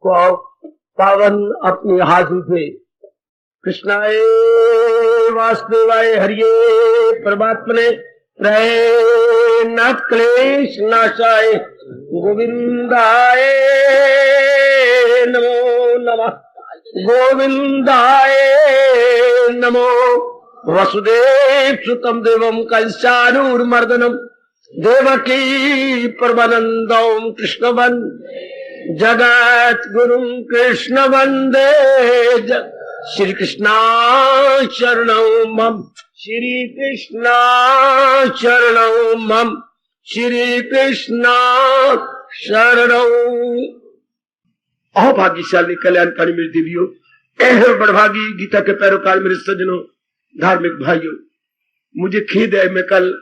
पावन अपनी हाथों पे कृष्णाय वासुदेवाय हरिये परमात्मने नाथ क्लेश नाशाय गोविंदाय नमो नमः गोविंदाय नमो वसुदेव सुतम देवम कंसानूरमर्दनम देवकी परमानंदम कृष्ण जगत गुरु कृष्ण वंदे श्री कृष्णा शरणं मम श्री कृष्णा शरणं मम श्री कृष्णा शरणं। अहो भाग्यशाली कल्याणकारी मेरी देवियों, बड़भागी गीता के पैरोकार मेरे सज्जनों, धार्मिक भाइयों, मुझे खेद है मैं कल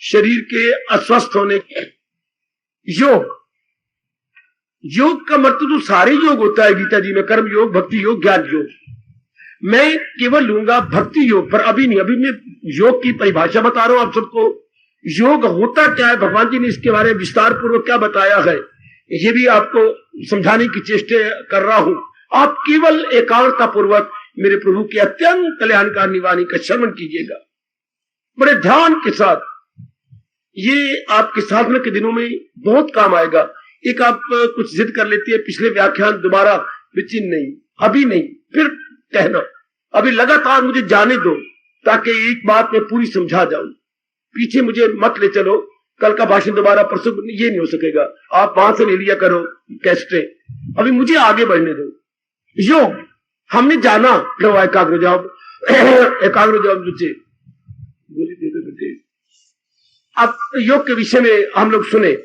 शरीर के अस्वस्थ होने योग का मतलब तो सारे योग होता है गीता जी में, कर्म योग, भक्ति योग, ज्ञान योग। मैं केवल लूंगा भक्ति योग पर, अभी नहीं। अभी मैं योग की परिभाषा बता रहा हूं आप सबको। योग होता क्या है, भगवान जी ने इसके बारे में विस्तार पूर्वक क्या बताया है, ये भी आपको समझाने की चेष्टा कर रहा हूं। आप केवल एकाग्रता पूर्वक मेरे प्रभु की अत्यंत कल्याणकारी वाणी का श्रवण कीजिएगा बड़े ध्यान के साथ। ये आपके साधना के दिनों में बहुत काम आएगा। एक आप कुछ जिद कर लेती है, पिछले व्याख्यान दोबारा विचिन नहीं, अभी नहीं, फिर कहना, अभी लगातार मुझे जाने दो ताकि एक बात में पूरी समझा जाऊं। पीछे मुझे मत ले चलो, कल का भाषण दोबारा परसों ये नहीं हो सकेगा। आप वहां से ले लिया करो कैस्टे, अभी मुझे आगे बढ़ने दो। योग हमने जाना, लो एकाग्र हो जाओ, एकाग्र हो जाओ बच्चे, बोली दे दो बेटे। अब योग के विषय में हम लोग सुने,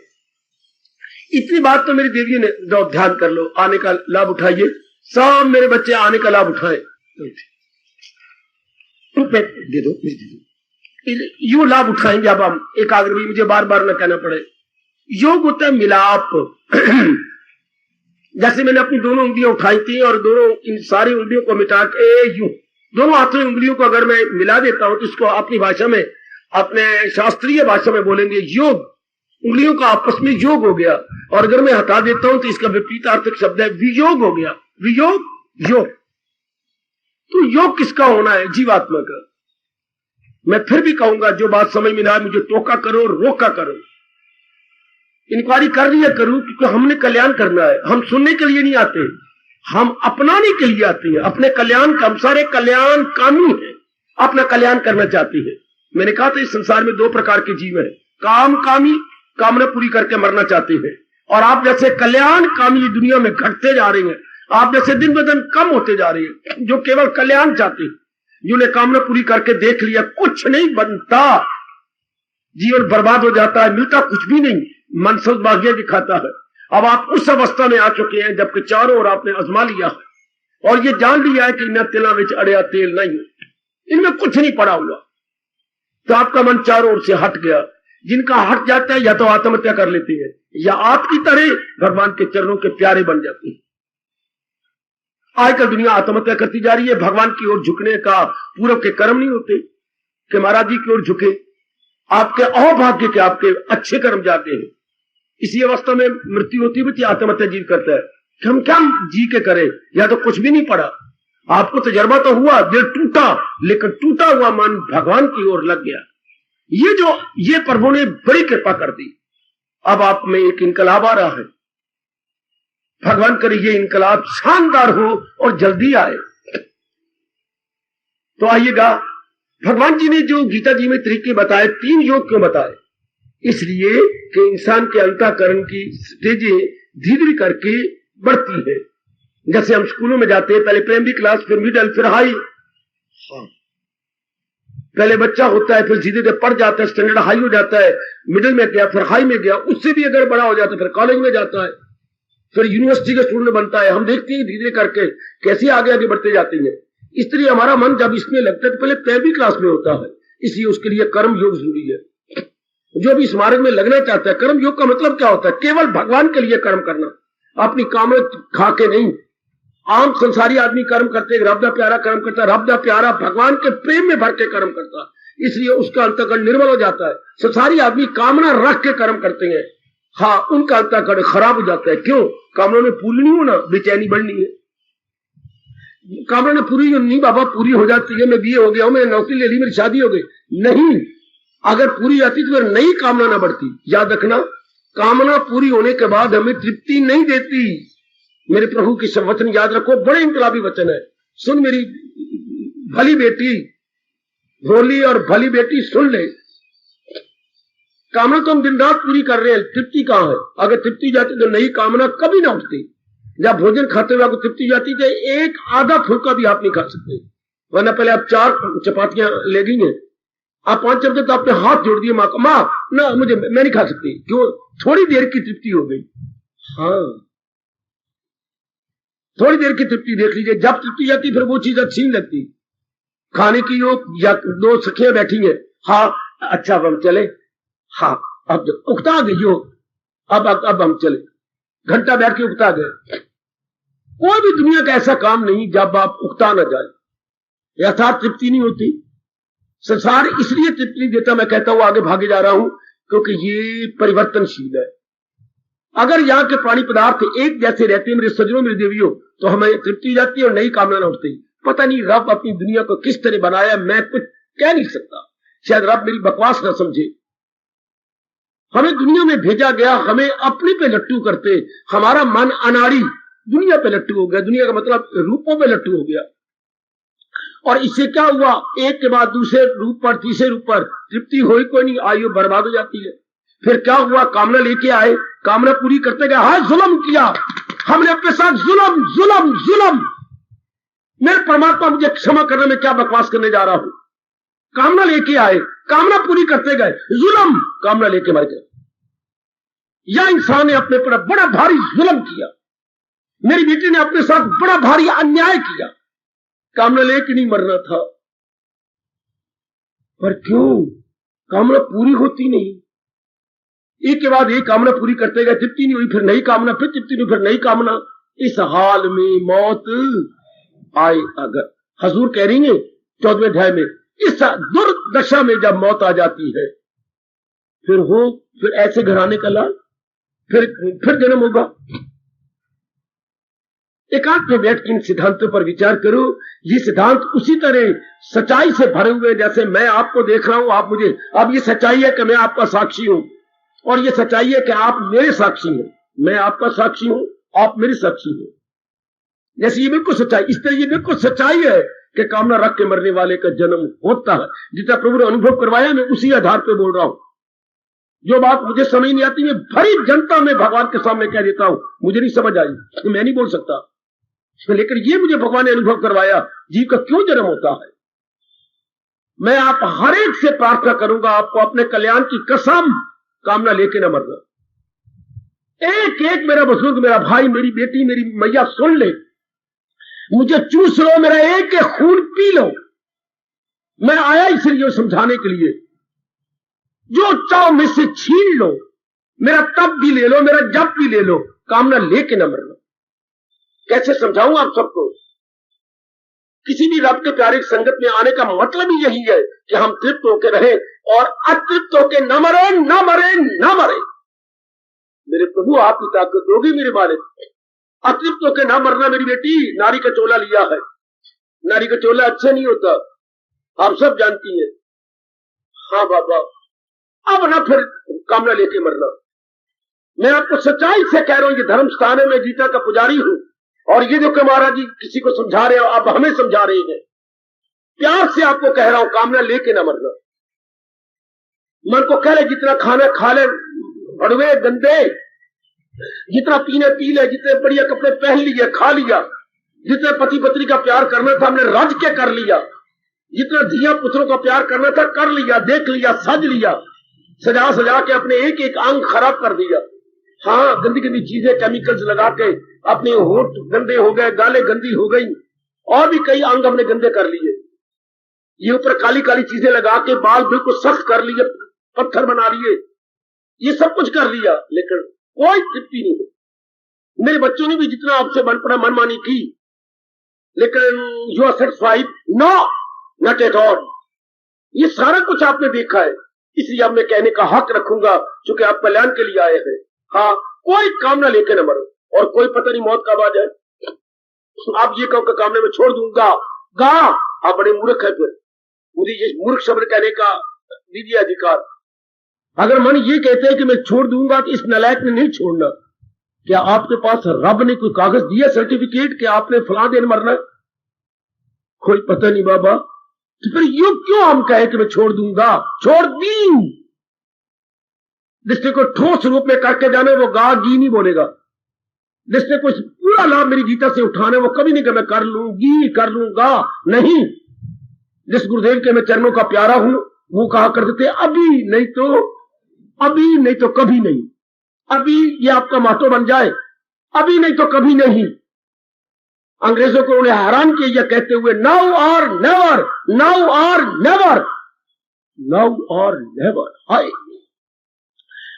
इतनी बात तो मेरी देवियों ने ध्यान कर लो, आने का लाभ उठाइए। सब मेरे बच्चे आने का लाभ उठाए, दे दो, यू लाभ उठाएंगे। अब हम एकाग्र भी, मुझे बार बार न कहना पड़े। योग होता है मिलाप। जैसे मैंने अपनी दोनों उंगलियां उठाई थी और दोनों इन सारी उंगलियों को मिटा के यूं दोनों हाथों की उंगलियों को अगर मैं मिला देता हूं तो इसको अपनी भाषा में, अपने शास्त्रीय भाषा में बोलेंगे योग। उंगलियों का आपस में योग हो गया। और अगर मैं हटा देता हूं तो इसका विपरीतार्थक शब्द है वियोग हो गया। वियोग योग। तो योग किसका होना है? जीवात्मा का। मैं फिर भी कहूंगा, जो बात समझ में ना आए मुझे टोका करो, रोका करो, इंक्वायरी कर लिया करूं, क्योंकि हमने कल्याण करना है। हम सुनने के लिए नहीं आते, हम अपनाने के लिए आते हैं। अपने कल्याण का, हम सारे कल्याण कामी है, अपना कल्याण करना चाहते हैं। मैंने कहा था इस संसार में दो प्रकार के जीव है, काम कामी, कामना पूरी करके मरना चाहते हैं, और आप जैसे कल्याण कामी दुनिया में घटते जा रहे हैं। आप जैसे दिन ब दिन कम होते जा रहे हैं जो केवल कल्याण चाहते हैं, जिन्हें कामना पूरी करके देख लिया कुछ नहीं बनता, जीवन बर्बाद हो जाता है, मिलता कुछ भी नहीं, मन सौभाग्य दिखाता है। अब आप उस अवस्था में आ चुके हैं जबकि चारों ओर आपने आजमा लिया है और ये जान लिया है कि न तिला में अड़िया तेल नहीं, इनमें कुछ नहीं पड़ा हुआ, तो आपका मन चारों ओर से हट गया। जिनका हट जाता है या तो आत्महत्या कर लेती है या आपकी तरह भगवान के चरणों के प्यारे बन जाते हैं। आजकल दुनिया आत्महत्या करती जा रही है। भगवान की ओर झुकने का पूर्व के कर्म नहीं होते कि महाराज जी की ओर झुके। आपके अहोभाग्य के आपके अच्छे कर्म जाते हैं। इसी अवस्था में मृत्यु होती भी आत्महत्या जीव करता है कि हम क्या जी के करें, या तो कुछ भी नहीं पड़ा। आपको तजर्बा तो हुआ, दिल टूटा, लेकिन टूटा हुआ मन भगवान की ओर लग गया। ये प्रभु ने बड़ी कृपा कर दी। अब आप में एक इनकलाब आ रहा है। भगवान करे ये इनकलाब शानदार हो और जल्दी आए। तो आइएगा, भगवान जी ने जो गीता जी में तरीके बताए, 3 योग क्यों बताए? इसलिए कि इंसान के अंतःकरण की स्टेजें धीरे धीरे करके बढ़ती है। जैसे हम स्कूलों में जाते हैं, पहले प्राइमरी क्लास, फिर मिडिल, फिर हाई। पहले बच्चा होता है, फिर धीरे धीरे पढ़ जाता है, स्टैंडर्ड हाई हो जाता है, मिडिल में गया, फिर हाई में गया, उससे भी अगर बड़ा हो जाता है फिर कॉलेज में जाता है, फिर यूनिवर्सिटी का स्टूडेंट बनता है। हम देखते हैं धीरे धीरे करके कैसे आगे आगे बढ़ते जाते हैं। इसलिए हमारा मन जब इसमें लगता है तो पहले प्राइमरी क्लास में होता है। इसलिए उसके लिए कर्म योग जरूरी है। जो भी इस मार्ग में लगना चाहता है, कर्म योग का मतलब क्या होता है? केवल भगवान के लिए कर्म करना, अपनी कामना खा के नहीं। आम संसारी आदमी कर्म करते, रब दा प्यारा कर्म करता है, रब दा प्यारा भगवान के प्रेम में भर के कर्म करता है, इसलिए उसका अंतःकरण निर्मल हो जाता है। संसारी आदमी कामना रख के कर्म करते हैं, हाँ, उनका अंतःकरण खराब हो जाता है। क्यों? कामना ने पूरी नहीं होना, बेचैनी बढ़नी है। कामना ने पूरी नहीं बाबा, पूरी हो जाती है, मैं बीए हो गया हूं, मैंने नौकरी ले ली, मेरी शादी हो गई। नहीं, अगर पूरी जाती तो फिर नई कामना ना बढ़ती। याद रखना, कामना पूरी होने के बाद हमें तृप्ति नहीं देती। मेरे प्रभु की सब वचन याद रखो, बड़े इंकलाबी वचन है। सुन मेरी भली बेटी, भोली और भली बेटी, सुन ले। कामना तो हम दिन रात पूरी कर रहे हैं, तृप्ति कहां है? अगर तृप्ति जाती तो नई कामना कभी ना उठती। जब भोजन खाते हुए आपको तृप्ति जाती तो एक आधा फुल्का भी आप नहीं खा सकते, वरना पहले आप 4 चपातियां ले गई हैं, आप 5 चमचे तो आपने हाथ जोड़ दिए, माँ को, माँ ना मुझे, मैं नहीं खा सकती। क्यों? थोड़ी देर की तृप्ति हो गई। हाँ, थोड़ी देर की तृप्ति देख लीजिए, जब तृप्ति जाती फिर वो चीज अच्छी नहीं लगती। खाने की हो या 2 सखियां बैठी हैं, हाँ अच्छा अब हम चले, हाँ अब उकता गई हो, अब हम चले, घंटा बैठ के उकता गए। कोई भी दुनिया का ऐसा काम नहीं जब आप उकता ना जाए, यथार्थ तृप्ति नहीं होती। संसार इसलिए तृप्ति देता, मैं कहता हूं आगे भागे जा रहा हूं, क्योंकि ये परिवर्तनशील है। अगर यहाँ के प्राणी पदार्थ एक जैसे रहते हैं, मेरे सज्जनों मेरी देवियों, तो हमें तृप्ति जाती है और नई कामना न उठती। पता नहीं रब अपनी दुनिया को किस तरह बनाया, मैं कुछ कह नहीं सकता। शायद रब मेरी बकवास ना समझे। हमें दुनिया में भेजा गया, हमें अपने पे लट्टू करते, हमारा मन अनाड़ी दुनिया पे लट्टू हो गया। दुनिया का मतलब रूपों पे लट्टू हो गया। और इससे क्या हुआ? एक के बाद दूसरे रूप पर, तीसरे रूप पर तृप्ति हुई कोई नहीं, आयु बर्बाद हो जाती है। फिर क्या हुआ? कामना लेके आए, कामना पूरी करते गए, हाँ जुल्म किया हमने अपने साथ, जुल्म जुल्म जुल्म। मेरे परमात्मा मुझे क्षमा करने में क्या बकवास करने जा रहा हूं। कामना लेके आए, कामना पूरी करते गए, जुल्म, कामना लेके मर गए। या इंसान ने अपने पर बड़ा भारी जुल्म किया, मेरी बेटी ने अपने साथ बड़ा भारी अन्याय किया। कामना लेके नहीं मरना था, पर क्यों? कामना पूरी होती नहीं। एक के बाद एक कामना पूरी करते गए, तृप्ति नहीं हुई, फिर नई कामना, फिर तृप्ति नहीं, फिर नई कामना। इस हाल में मौत आए। अगर हजूर कह रही है 14वें अध्याय में, इस दुर्दशा में जब मौत आ जाती है, फिर ऐसे घराने का लाल, फिर जन्म होगा। एकांत में बैठ के इन सिद्धांतों पर विचार करो। ये सिद्धांत उसी तरह सच्चाई से भरे हुए, जैसे मैं आपको देख रहा हूं, आप मुझे। अब ये सच्चाई है कि मैं आपका साक्षी हूं, और ये सच्चाई है कि आप मेरे साक्षी हैं। मैं आपका साक्षी हूं, आप मेरे साक्षी हैं। जैसे ये बिल्कुल सच्चाई, इस तरह ये बिल्कुल सच्चाई है कि कामना रख के मरने वाले का जन्म होता है। जितना प्रभु ने अनुभव करवाया, मैं उसी आधार पर बोल रहा हूं। जो बात मुझे समझ नहीं आती, मैं भरी जनता में भगवान के सामने कह देता हूं, मुझे नहीं समझ आई, मैं नहीं बोल सकता। लेकिन ये मुझे भगवान ने अनुभव करवाया, जीव का क्यों जन्म होता है। मैं आप हर एक से प्रार्थना करूंगा, आपको अपने कल्याण की कसम, कामना लेके ना मरना। एक एक मेरा बुजुर्ग, मेरा भाई, मेरी बेटी, मेरी मैया सुन ले, मुझे चूस लो, मेरा एक एक खून पी लो। मैं आया इसलिए समझाने के लिए, जो चाहो में से छीन लो, मेरा तप भी ले लो, मेरा जप भी ले लो, कामना लेके ना मरना। कैसे समझाऊं आप सबको? किसी भी रब के प्यारे की संगत में आने का मतलब ही यही है कि हम तृप्त होकर रहे और अतृप्त होकर न मरे, न मरे, न मरे। मेरे प्रभु आप की ताकत दोगे मेरे मालिक। अतृप्त होकर न मरना। मेरी बेटी नारी का चोला लिया है, नारी का चोला अच्छा नहीं होता, आप सब जानती हैं। हाँ बाबा, अब ना फिर कामना लेके मरना। मैं आपको सच्चाई से कह रहा हूं, ये धर्म स्थान है, मैं गीता का पुजारी हूं, और ये जो कि महाराज जी किसी को समझा रहे हो, आप हमें समझा रहे हैं। प्यार से आपको कह रहा हूं, कामना लेके ना मरना। मन को कह ले, जितना खाना खा ले, भड़वे गंदे, जितना पीने पी ले, जितने बढ़िया कपड़े पहन लिए, खा लिया, जितने पति पत्नी का प्यार करना था हमने रज के कर लिया, जितना धिया पुत्रों का प्यार करना था कर लिया, देख लिया, सज लिया, सजा सजा के अपने एक एक अंग खराब कर दिया। हाँ, गंदी गंदी चीजें केमिकल्स लगा के अपने होंठ गंदे हो गए, गालें गंदी हो गई, और भी कई अंग हमने गंदे कर लिए। ये ऊपर काली काली चीजें लगा के बाल बिल्कुल सख्त कर लिए, पत्थर बना लिए, ये सब कुछ कर लिया, लेकिन कोई तृप्ति नहीं है। मेरे बच्चों ने भी जितना आपसे मनमानी की, लेकिन you are satisfied? No, not at all. ये सारा कुछ आपने देखा है, इसलिए अब मैं कहने का हक रखूंगा, क्योंकि आप कल्याण के लिए आए हैं। हाँ, कोई कामना लेके न मरो, और कोई पता नहीं मौत कब आ जाए। आप ये कहो कि कामने में छोड़ दूंगा, गा आप बड़े मूर्ख है। फिर मुझे ये मूर्ख शब्द कहने का दीजिए अधिकार। अगर मन ये कहते हैं कि मैं छोड़ दूंगा तो इस नालायक ने नहीं छोड़ना। क्या आपके पास रब ने कोई कागज दिया, सर्टिफिकेट कि आपने फलां दिन मरना है? कोई पता नहीं बाबा। तो फिर यूं क्यों हम कहे कि मैं छोड़ दूंगा? छोड़ दी। जिसने को ठोस रूप में करके जाने वो गा गी नहीं बोलेगा। जिसने कुछ पूरा लाभ मेरी गीता से उठाने वो कभी नहीं कि मैं कर लूंगी कर लूंगा, नहीं। जिस गुरुदेव के मैं चरणों का प्यारा हूं वो कहा करते थे अभी नहीं तो कभी नहीं। अभी ये आपका मातो बन जाए, अभी नहीं तो कभी नहीं। अंग्रेजों को उन्हें हैरान किया यह कहते हुए नाउ और नेवर, नाउ और नेवर, नाउ और नेवर। हाय,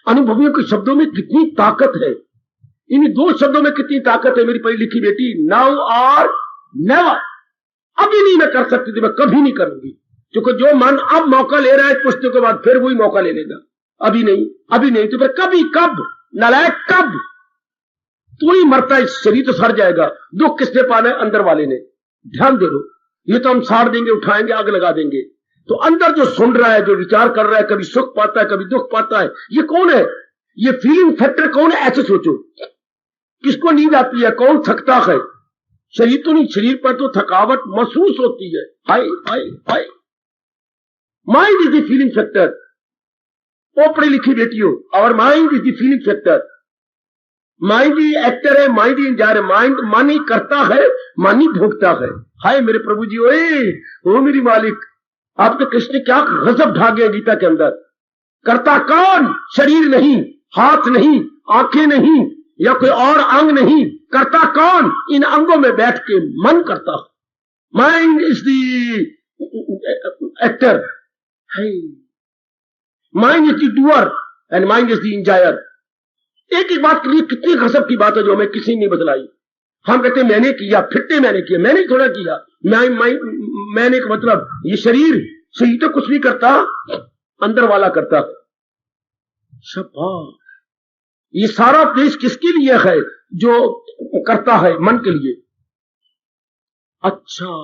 अनुभवियों के शब्दों में कितनी ताकत है, इन दो शब्दों में कितनी ताकत है मेरी पढ़ी लिखी बेटी। नाउ और नेवर। अभी नहीं मैं कर सकती थी, मैं कभी नहीं करूंगी, क्योंकि जो मन अब मौका ले रहा है पुस्तक के बाद फिर वही मौका ले लेगा। अभी नहीं तो फिर कभी, कब नालायक, कब? तू ही मरता है, शरीर तो सड़ जाएगा। दुख किसने पाना है? अंदर वाले ने। ध्यान दे लो, ये तो हम साड़ देंगे, उठाएंगे, आग लगा देंगे। तो अंदर जो सुन रहा है, जो विचार कर रहा है, कभी सुख पाता है कभी दुख पाता है, ये कौन है? ये फीलिंग फैक्टर कौन है? ऐसे सोचो, किसको नींद आती है? कौन थकता है? शरीर तो नहीं, शरीर पर तो थकावट महसूस होती है। हाय हाय हाय। Mind is the feeling factor. ओ पढ़ी लिखी बेटियों, और mind is the feeling factor. Mind ही एक्टर है, माइंड ही इंजॉयर है। माइंड मन ही करता है, मन ही भोगता है। हाय मेरे प्रभु जी, ओ मेरी मालिक, आपके कृष्ण क्या गजब ढा गया गीता के अंदर। करता कौन? शरीर नहीं, हाथ नहीं, आंखें नहीं, या कोई और अंग नहीं। करता कौन? इन अंगों में बैठ के मन करता है। Mind is the actor, mind is the doer and mind is the enjoyer. एक एक बात के लिए कितनी गजब की बात है जो हमें किसी ने बतलाई। हम कहते मैंने किया, फिरते मैंने किया, मैंने थोड़ा किया। मैंने का मतलब ये शरीर तो कुछ नहीं करता, अंदर वाला करता है। शाबाश। ये सारा उपदेश किसके लिए है? जो करता है, मन के लिए। अच्छा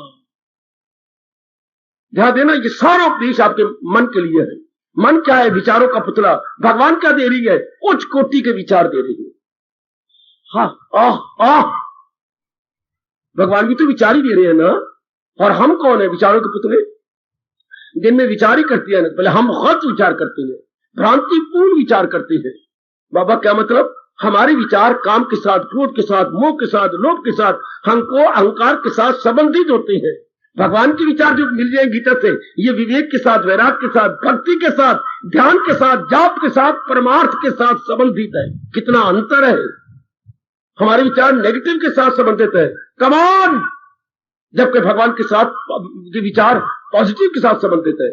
ध्यान देना, ये सारा उपदेश आपके मन के लिए है। मन क्या है? विचारों का पुतला। भगवान क्या दे रही है? उच्च कोटि के विचार दे रही है। हाँ भगवान भी तो विचार ही दे रहे हैं ना। और हम कौन है? विचारों के पुतले। दिन में विचार ही करती है ना, पहले हम गलत विचार करते हैं, भ्रांतिपूर्ण विचार करते हैं। बाबा क्या मतलब? हमारे विचार काम के साथ, क्रोध के साथ, मोह के साथ, लोभ के साथ, हमको अहंकार के साथ संबंधित होते हैं। भगवान के विचार जो मिल जाए गीता से, ये विवेक के साथ, वैराग के साथ, भक्ति के साथ, ध्यान के साथ, जाप के साथ, परमार्थ के साथ संबंधित है। कितना अंतर है। हमारे विचार नेगेटिव के साथ संबंधित है, कमान, जबकि भगवान के साथ विचार पॉजिटिव के साथ संबंधित है।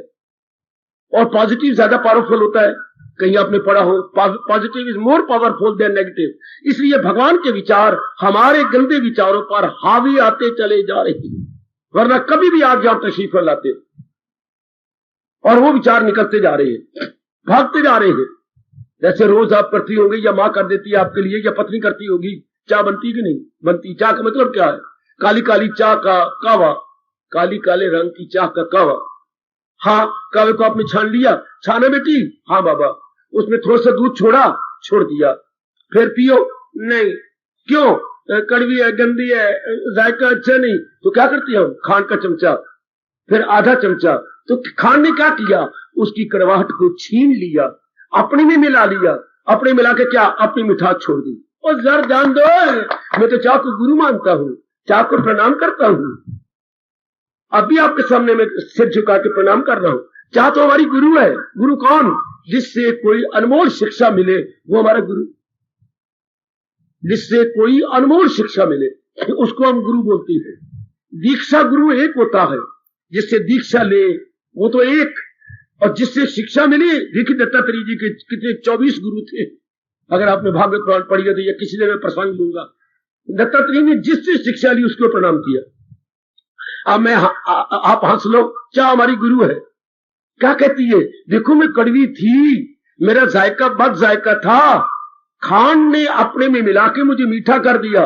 और पॉजिटिव ज्यादा पावरफुल होता है। कहीं आपने पढ़ा हो, positive is more powerful than negative. इसलिए भगवान के विचार हमारे गंदे विचारों पर हावी आते चले जा रहे हैं, वरना कभी भी आप जहां तशरीफ लाते, और वो विचार निकलते जा रहे हैं, भागते जा रहे हैं। जैसे रोज आप करती होगी, या मां कर देती है आपके लिए, या पत्नी करती होगी, चाय बनती कि नहीं बनती? चाय का मतलब क्या है? काली काली चाय का कावा, काली काले रंग की चाय का कावा। हाँ, कावे को आपने छान लिया, छाना बेटी? हाँ बाबा। उसमें थोड़ा सा दूध छोड़ दिया, फिर पियो? नहीं। क्यों? कड़वी है, गंदी है, जायका अच्छा नहीं। तो क्या करती है? खांड का चमचा, फिर आधा चमचा। तो खांड ने क्या किया? उसकी कड़वाहट को छीन लिया, अपने में मिला लिया, अपने मिला के क्या? अपनी मिठास छोड़ दी। और जर जान दो, मैं तो चाह को गुरु मानता हूं, चाह को प्रणाम करता हूं। अभी आपके सामने मैं सिर झुका के प्रणाम कर रहा हूं। चाह तो हमारी गुरु है। गुरु कौन? जिससे कोई अनमोल शिक्षा मिले वो हमारा गुरु। जिससे कोई अनमोल शिक्षा मिले उसको हम गुरु बोलते हैं। दीक्षा गुरु एक होता है, जिससे दीक्षा ले वो तो एक, और जिससे शिक्षा मिली। देखिए दत्तात्रेय जी के कितने 24 गुरु थे। अगर आपने भागवत पुराण पढ़ी है तो या किसी ने मैं प्रसंग लूंगा, दत्तात्रेय ने जिससे शिक्षा ली उसको प्रणाम किया। अब मैं आप हंस लो, क्या हमारी गुरु है? क्या कहती है? देखो मैं कड़वी थी, मेरा जायका बद जायका था, खान ने अपने में मिला के मुझे मीठा कर दिया,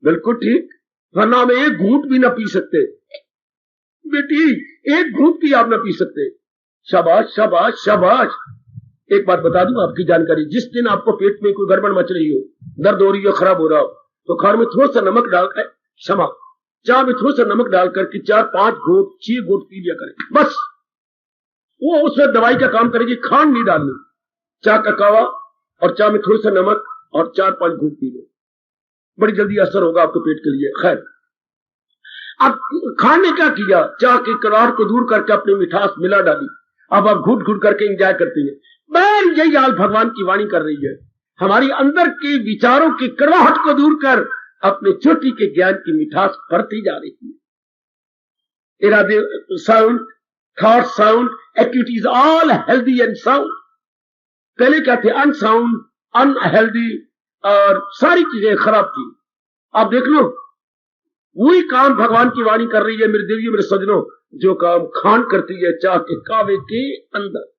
बिल्कुल ठीक, वरना मैं एक घूंट भी ना पी सकते। बेटी एक घूंट भी आप ना पी सकते। शाबाश शाबाश शाबाश। एक बात बता दूं आपकी जानकारी, जिस दिन आपको पेट में कोई गड़बड़ मच रही हो, दर्द हो रही हो, खराब हो रहा हो, तो खाने में थोड़ा सा नमक डालकर, क्षमा, चाय में थोड़ा सा नमक डालकर के 4-5 घूंट 6 घूंट पी लिया करें, बस। वो उसमें दवाई का काम करेगी। खांड नहीं डालनी, चाय का कावा और चाय में थोड़ा सा नमक और 4-5 घूंट पी लो, बड़ी जल्दी असर होगा आपके पेट के लिए। खैर, अब खान ने क्या किया, चाय के करार को दूर करके अपनी मिठास मिला डाली। अब आप घुट घुट करके एंजॉय करती है। मैं यही हाल भगवान की वाणी कर रही है, हमारी अंदर के विचारों की कड़वाहट को दूर कर अपने चोटी के ज्ञान की मिठास बढ़ती जा रही है। इरादे sound, thought sound, activities all healthy and sound. पहले क्या थे, अनसाउंड, अनहेल्दी और सारी चीजें खराब थी। आप देख लो, वही काम भगवान की वाणी कर रही है मेरे देवियों, मेरे सजनों, जो काम खान करती है चाह के कावे के अंदर,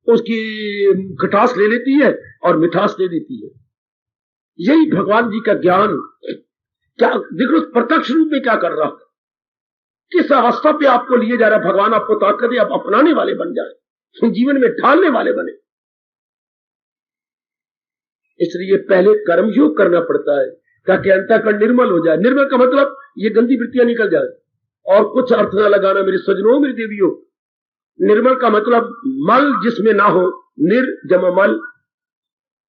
उसकी खटास ले लेती है और मिठास दे देती है। यही भगवान जी का ज्ञान। क्या देख लो प्रत्यक्ष रूप में क्या कर रहा है, किस अवस्था पे आपको लिए जा रहा है। भगवान आपको ताकत दे, आप अपनाने वाले बन जाए, जीवन में ढालने वाले बने। इसलिए पहले कर्मयोग करना पड़ता है ताकि अंतःकरण निर्मल हो जाए। निर्मल का मतलब ये गंदी वृत्तियां निकल जाए, और कुछ अर्थ ना लगाना मेरे सजनों, मेरी देवियों। निर्मल का मतलब मल जिसमें ना हो, निर्जम मल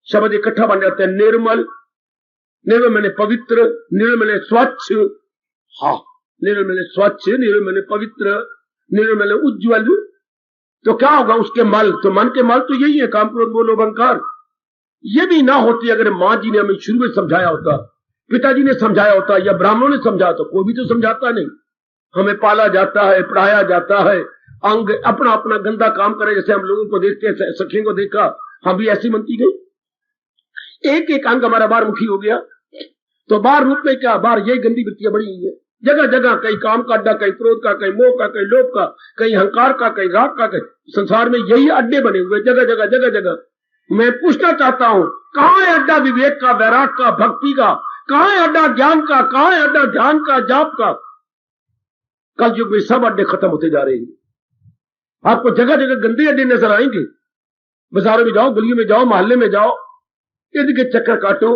शब्द इकट्ठा बन जाते हैं। निर्मल, निर्मल मैंने पवित्र, निर्मल मैंने स्वच्छ, हाँ, निर्मल मैंने स्वच्छ, निर्मल मैंने पवित्र, निर्मल मैंने उज्ज्वल। तो क्या होगा उसके मल, तो मन के मल तो यही है, काम क्रोध मोह लोभ अहंकार। ये भी ना होती अगर मां जी ने हमें शुरू में समझाया होता, पिताजी ने समझाया होता, या ब्राह्मणों ने समझाया तो। कोई भी तो समझाता नहीं। हमें पाला जाता है, पढ़ाया जाता है, अंग अपना अपना गंदा काम करे। जैसे हम लोगों को देखते, सखियों को देखा, हम भी ऐसी बनती गई। एक एक अंग हमारा बार मुखी हो गया। तो बार रूप में क्या, बार यही गंदी वृत्तियां बड़ी हुई है जगह जगह, कहीं काम का अड्डा, कहीं क्रोध का, कहीं मोह का, कहीं लोभ का, कहीं अहंकार का, कहीं राग का, कहीं संसार में यही अड्डे बने हुए जगह जगह जगह जगह। मैं पूछना चाहता हूं, कहां है अड्डा विवेक का, वैराग का, भक्ति का? कहां है अड्डा ज्ञान का? कहां है अड्डा ध्यान का, जाप का? कल युग में सब अड्डे खत्म होते जा रहे हैं। आपको जगह जगह गंदे अड्डे नजर आएंगे। बाजारों में जाओ, गलियों में जाओ, मोहल्ले में जाओ, इर्द गिर्द चक्कर काटो,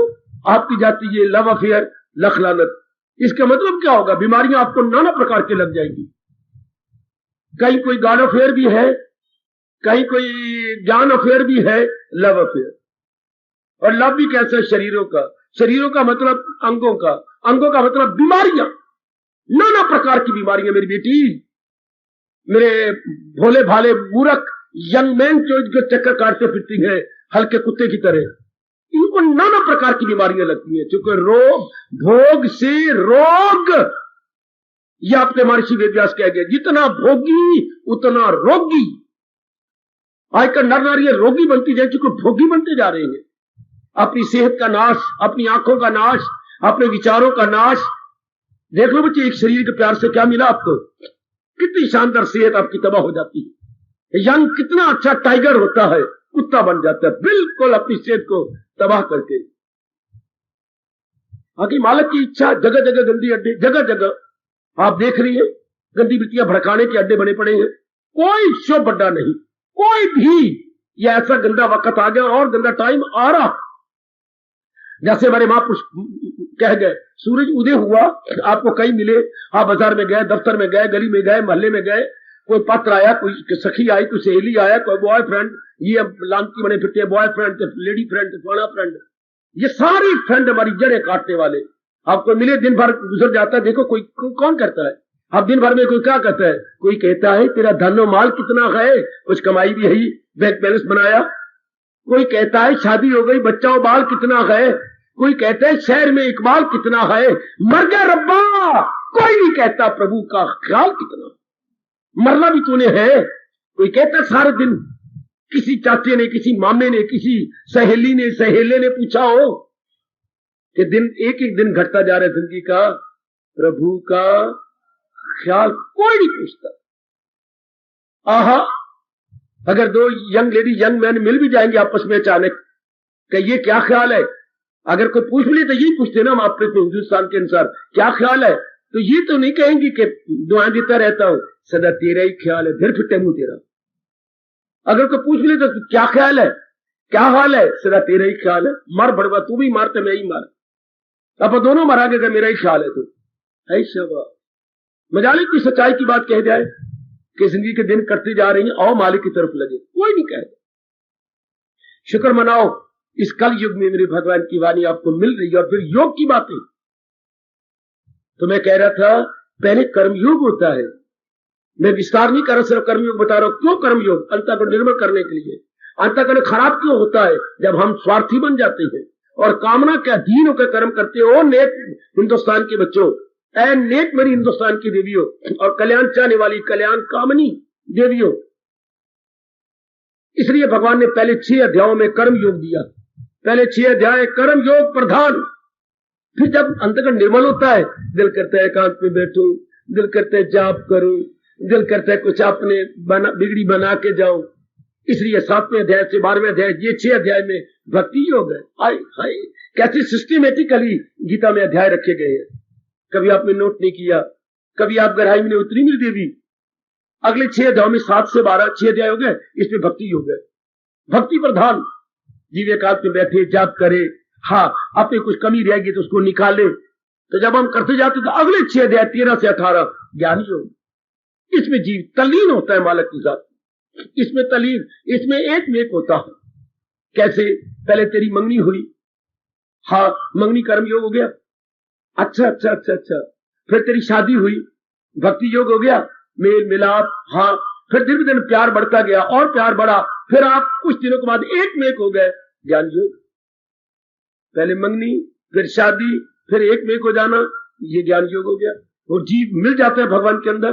आपकी जाती ये लव अफेयर, लखलानत। इसका मतलब क्या होगा, बीमारियां आपको नाना प्रकार की लग जाएंगी। कहीं कोई गॉड अफेयर भी है, कहीं कोई ज्ञान अफेयर भी है, लव अफेयर। और लव भी कैसे, शरीरों का, शरीरों का मतलब अंगों का, अंगों का मतलब बीमारियां, नाना प्रकार की बीमारियां। मेरी बेटी, मेरे भोले भाले मूर्ख यंग मैन जो चक्कर काटते फिरती हैं हल्के कुत्ते की तरह, इनको नाना प्रकार की बीमारियां लगती हैं। क्योंकि रोग, भोग से रोग, यह आपके महर्षि वेदव्यास कह गए, जितना भोगी उतना रोगी। आजकल नर नारी रोगी बनती जा चुके, भोगी बनते जा रहे हैं। अपनी सेहत का नाश, अपनी आंखों का नाश, अपने विचारों का नाश। देख लो बच्चे, एक शरीर के प्यार से क्या मिला आपको, कितनी शानदार सेहत आपकी तबाह हो जाती है। यंग कितना अच्छा टाइगर होता है, कुत्ता बन जाता है, बिल्कुल अपनी सेहत को तबाह करके। आगे मालक की इच्छा, जगह जगह गंदी अड्डे, जगह जगह आप देख रही है गंदी वृत्तियां भड़काने के अड्डे बने पड़े हैं। कोई शुभ अड्डा नहीं, कोई भी। यह ऐसा गंदा वक्त आ गया और गंदा टाइम आ रहा। जैसे हमारे महापुरुष कह गए, सूरज उदय हुआ, आपको कहीं मिले, आप बाजार में गए, दफ्तर में गए, गली में गए, मोहल्ले में गए, कोई पत्र आया, कोई सखी आई, कोई सहेली आया, कोई बॉयफ्रेंड, ये लांती बने फिरते हैं, बॉयफ्रेंड, लेडी फ्रेंड, फलाना फ्रेंड, ये सारी फ्रेंड हमारी जड़ें काटने वाले। आपको मिले, दिन भर गुजर जाता है। देखो कोई कौन करता है, अब दिन भर में कोई क्या कहता है, कोई कहता है तेरा धनो माल कितना है, कुछ कमाई भी है, बैंक बैलेंस बनाया। कोई कहता है शादी हो गई, बच्चा और बाल कितना है। कोई कहता है शहर में इकबाल कितना है, मर गया रब्बा। कोई नहीं कहता प्रभु का ख्याल कितना, मरना भी तूने है। कोई कहता सारे दिन, किसी चाचे ने, किसी मामे ने, किसी सहेली ने, सहेले ने पूछा हो कि दिन एक एक दिन घटता जा रहा है जिंदगी का, प्रभु का ख्याल कोई नहीं पूछता। आहा, अगर दो यंग लेडी, यंग मैन मिल भी जाएंगे आपस में अचानक, कि ये क्या ख्याल है। अगर कोई पूछ ले तो यही पूछते ना हम अपने हिंदुस्तान के अनुसार, क्या ख्याल है, तो ये तो नहीं कहेंगे कि दुआ देता रहता हूं, सदा तेरा ही ख्याल है, फिर फिटे मुंह तेरा। अगर कोई पूछ ले तो क्या ख्याल है, क्या हाल है, सदा तेरा ही ख्याल है, मर बड़वा, तू भी मार तो मैं ही मार, अब दोनों मरांगे अगर मेरा ही ख्याल है तो। ऐसा मजाले की सच्चाई की बात कह जाए कि जिंदगी के दिन कटते जा रही हैं, आओ मालिक की तरफ लगे, कोई नहीं कहे। शुक्र मनाओ इस कल युग में मेरे भगवान की वाणी आपको मिल रही है। और फिर योग की बातें, तो मैं कह रहा था पहले कर्मयोग होता है, मैं विस्तार नहीं कर रहा, सिर्फ कर्मयोग बता रहा हूं। क्यों कर्मयोग? अंतः को निर्मल करने के लिए। अंतःकरण खराब क्यों होता है? जब हम स्वार्थी बन जाते हैं और कामना के अधीन होकर कर्म करते हो। नेक हिंदुस्तान के बच्चों, ऐ नेक मेरी हिंदुस्तान की देवियों और कल्याण चाहने वाली कल्याण कामनी देवियों, इसलिए भगवान ने पहले 6 अध्यायों में कर्म योग दिया। पहले 6 अध्याय कर्म योग प्रधान। फिर जब अंतःकरण निर्मल होता है, दिल करता है एकांत में बैठूं, दिल करता है जाप करूं, दिल करता है कुछ अपने बिगड़ी बना के जाऊं। इसलिए 7वें अध्याय से 12वें अध्याय, ये 6 अध्याय में भक्ति योग है। हाय हाय, कैसे सिस्टमेटिकली गीता में अध्याय रखे गए हैं। कभी आपने नोट नहीं किया, कभी आप गहराई में उतरी नहीं देवी। अगले 6 अध्याय में 7 से 12 6 अध्याय हो गए, इसमें भक्ति योग है। भक्ति प्रधान। जीव एकांत में बैठे जाप करे, हाँ अपनी कुछ कमी रहेगी तो उसको निकाले। तो जब हम करते जाते तो अगले 6 अध्याय 13 से 18 ज्ञान योग। इसमें जीव तल्लीन होता है मालिक की जात, इसमें तल्लीन, इसमें एक में एक होता है। कैसे? पहले तेरी मंगनी हुई, हाँ मंगनी कर्म योग हो गया, अच्छा अच्छा अच्छा अच्छा। फिर तेरी शादी हुई, भक्ति योग हो गया, मेल मिलाप, हाँ। फिर दिन दिन प्यार बढ़ता गया और प्यार बढ़ा, फिर आप कुछ दिनों के बाद एक में एक हो गए, ज्ञान योग। पहले मंगनी, फिर शादी, फिर एक में एक हो जाना, ये ज्ञान योग हो गया। और जीव मिल जाते हैं भगवान के अंदर।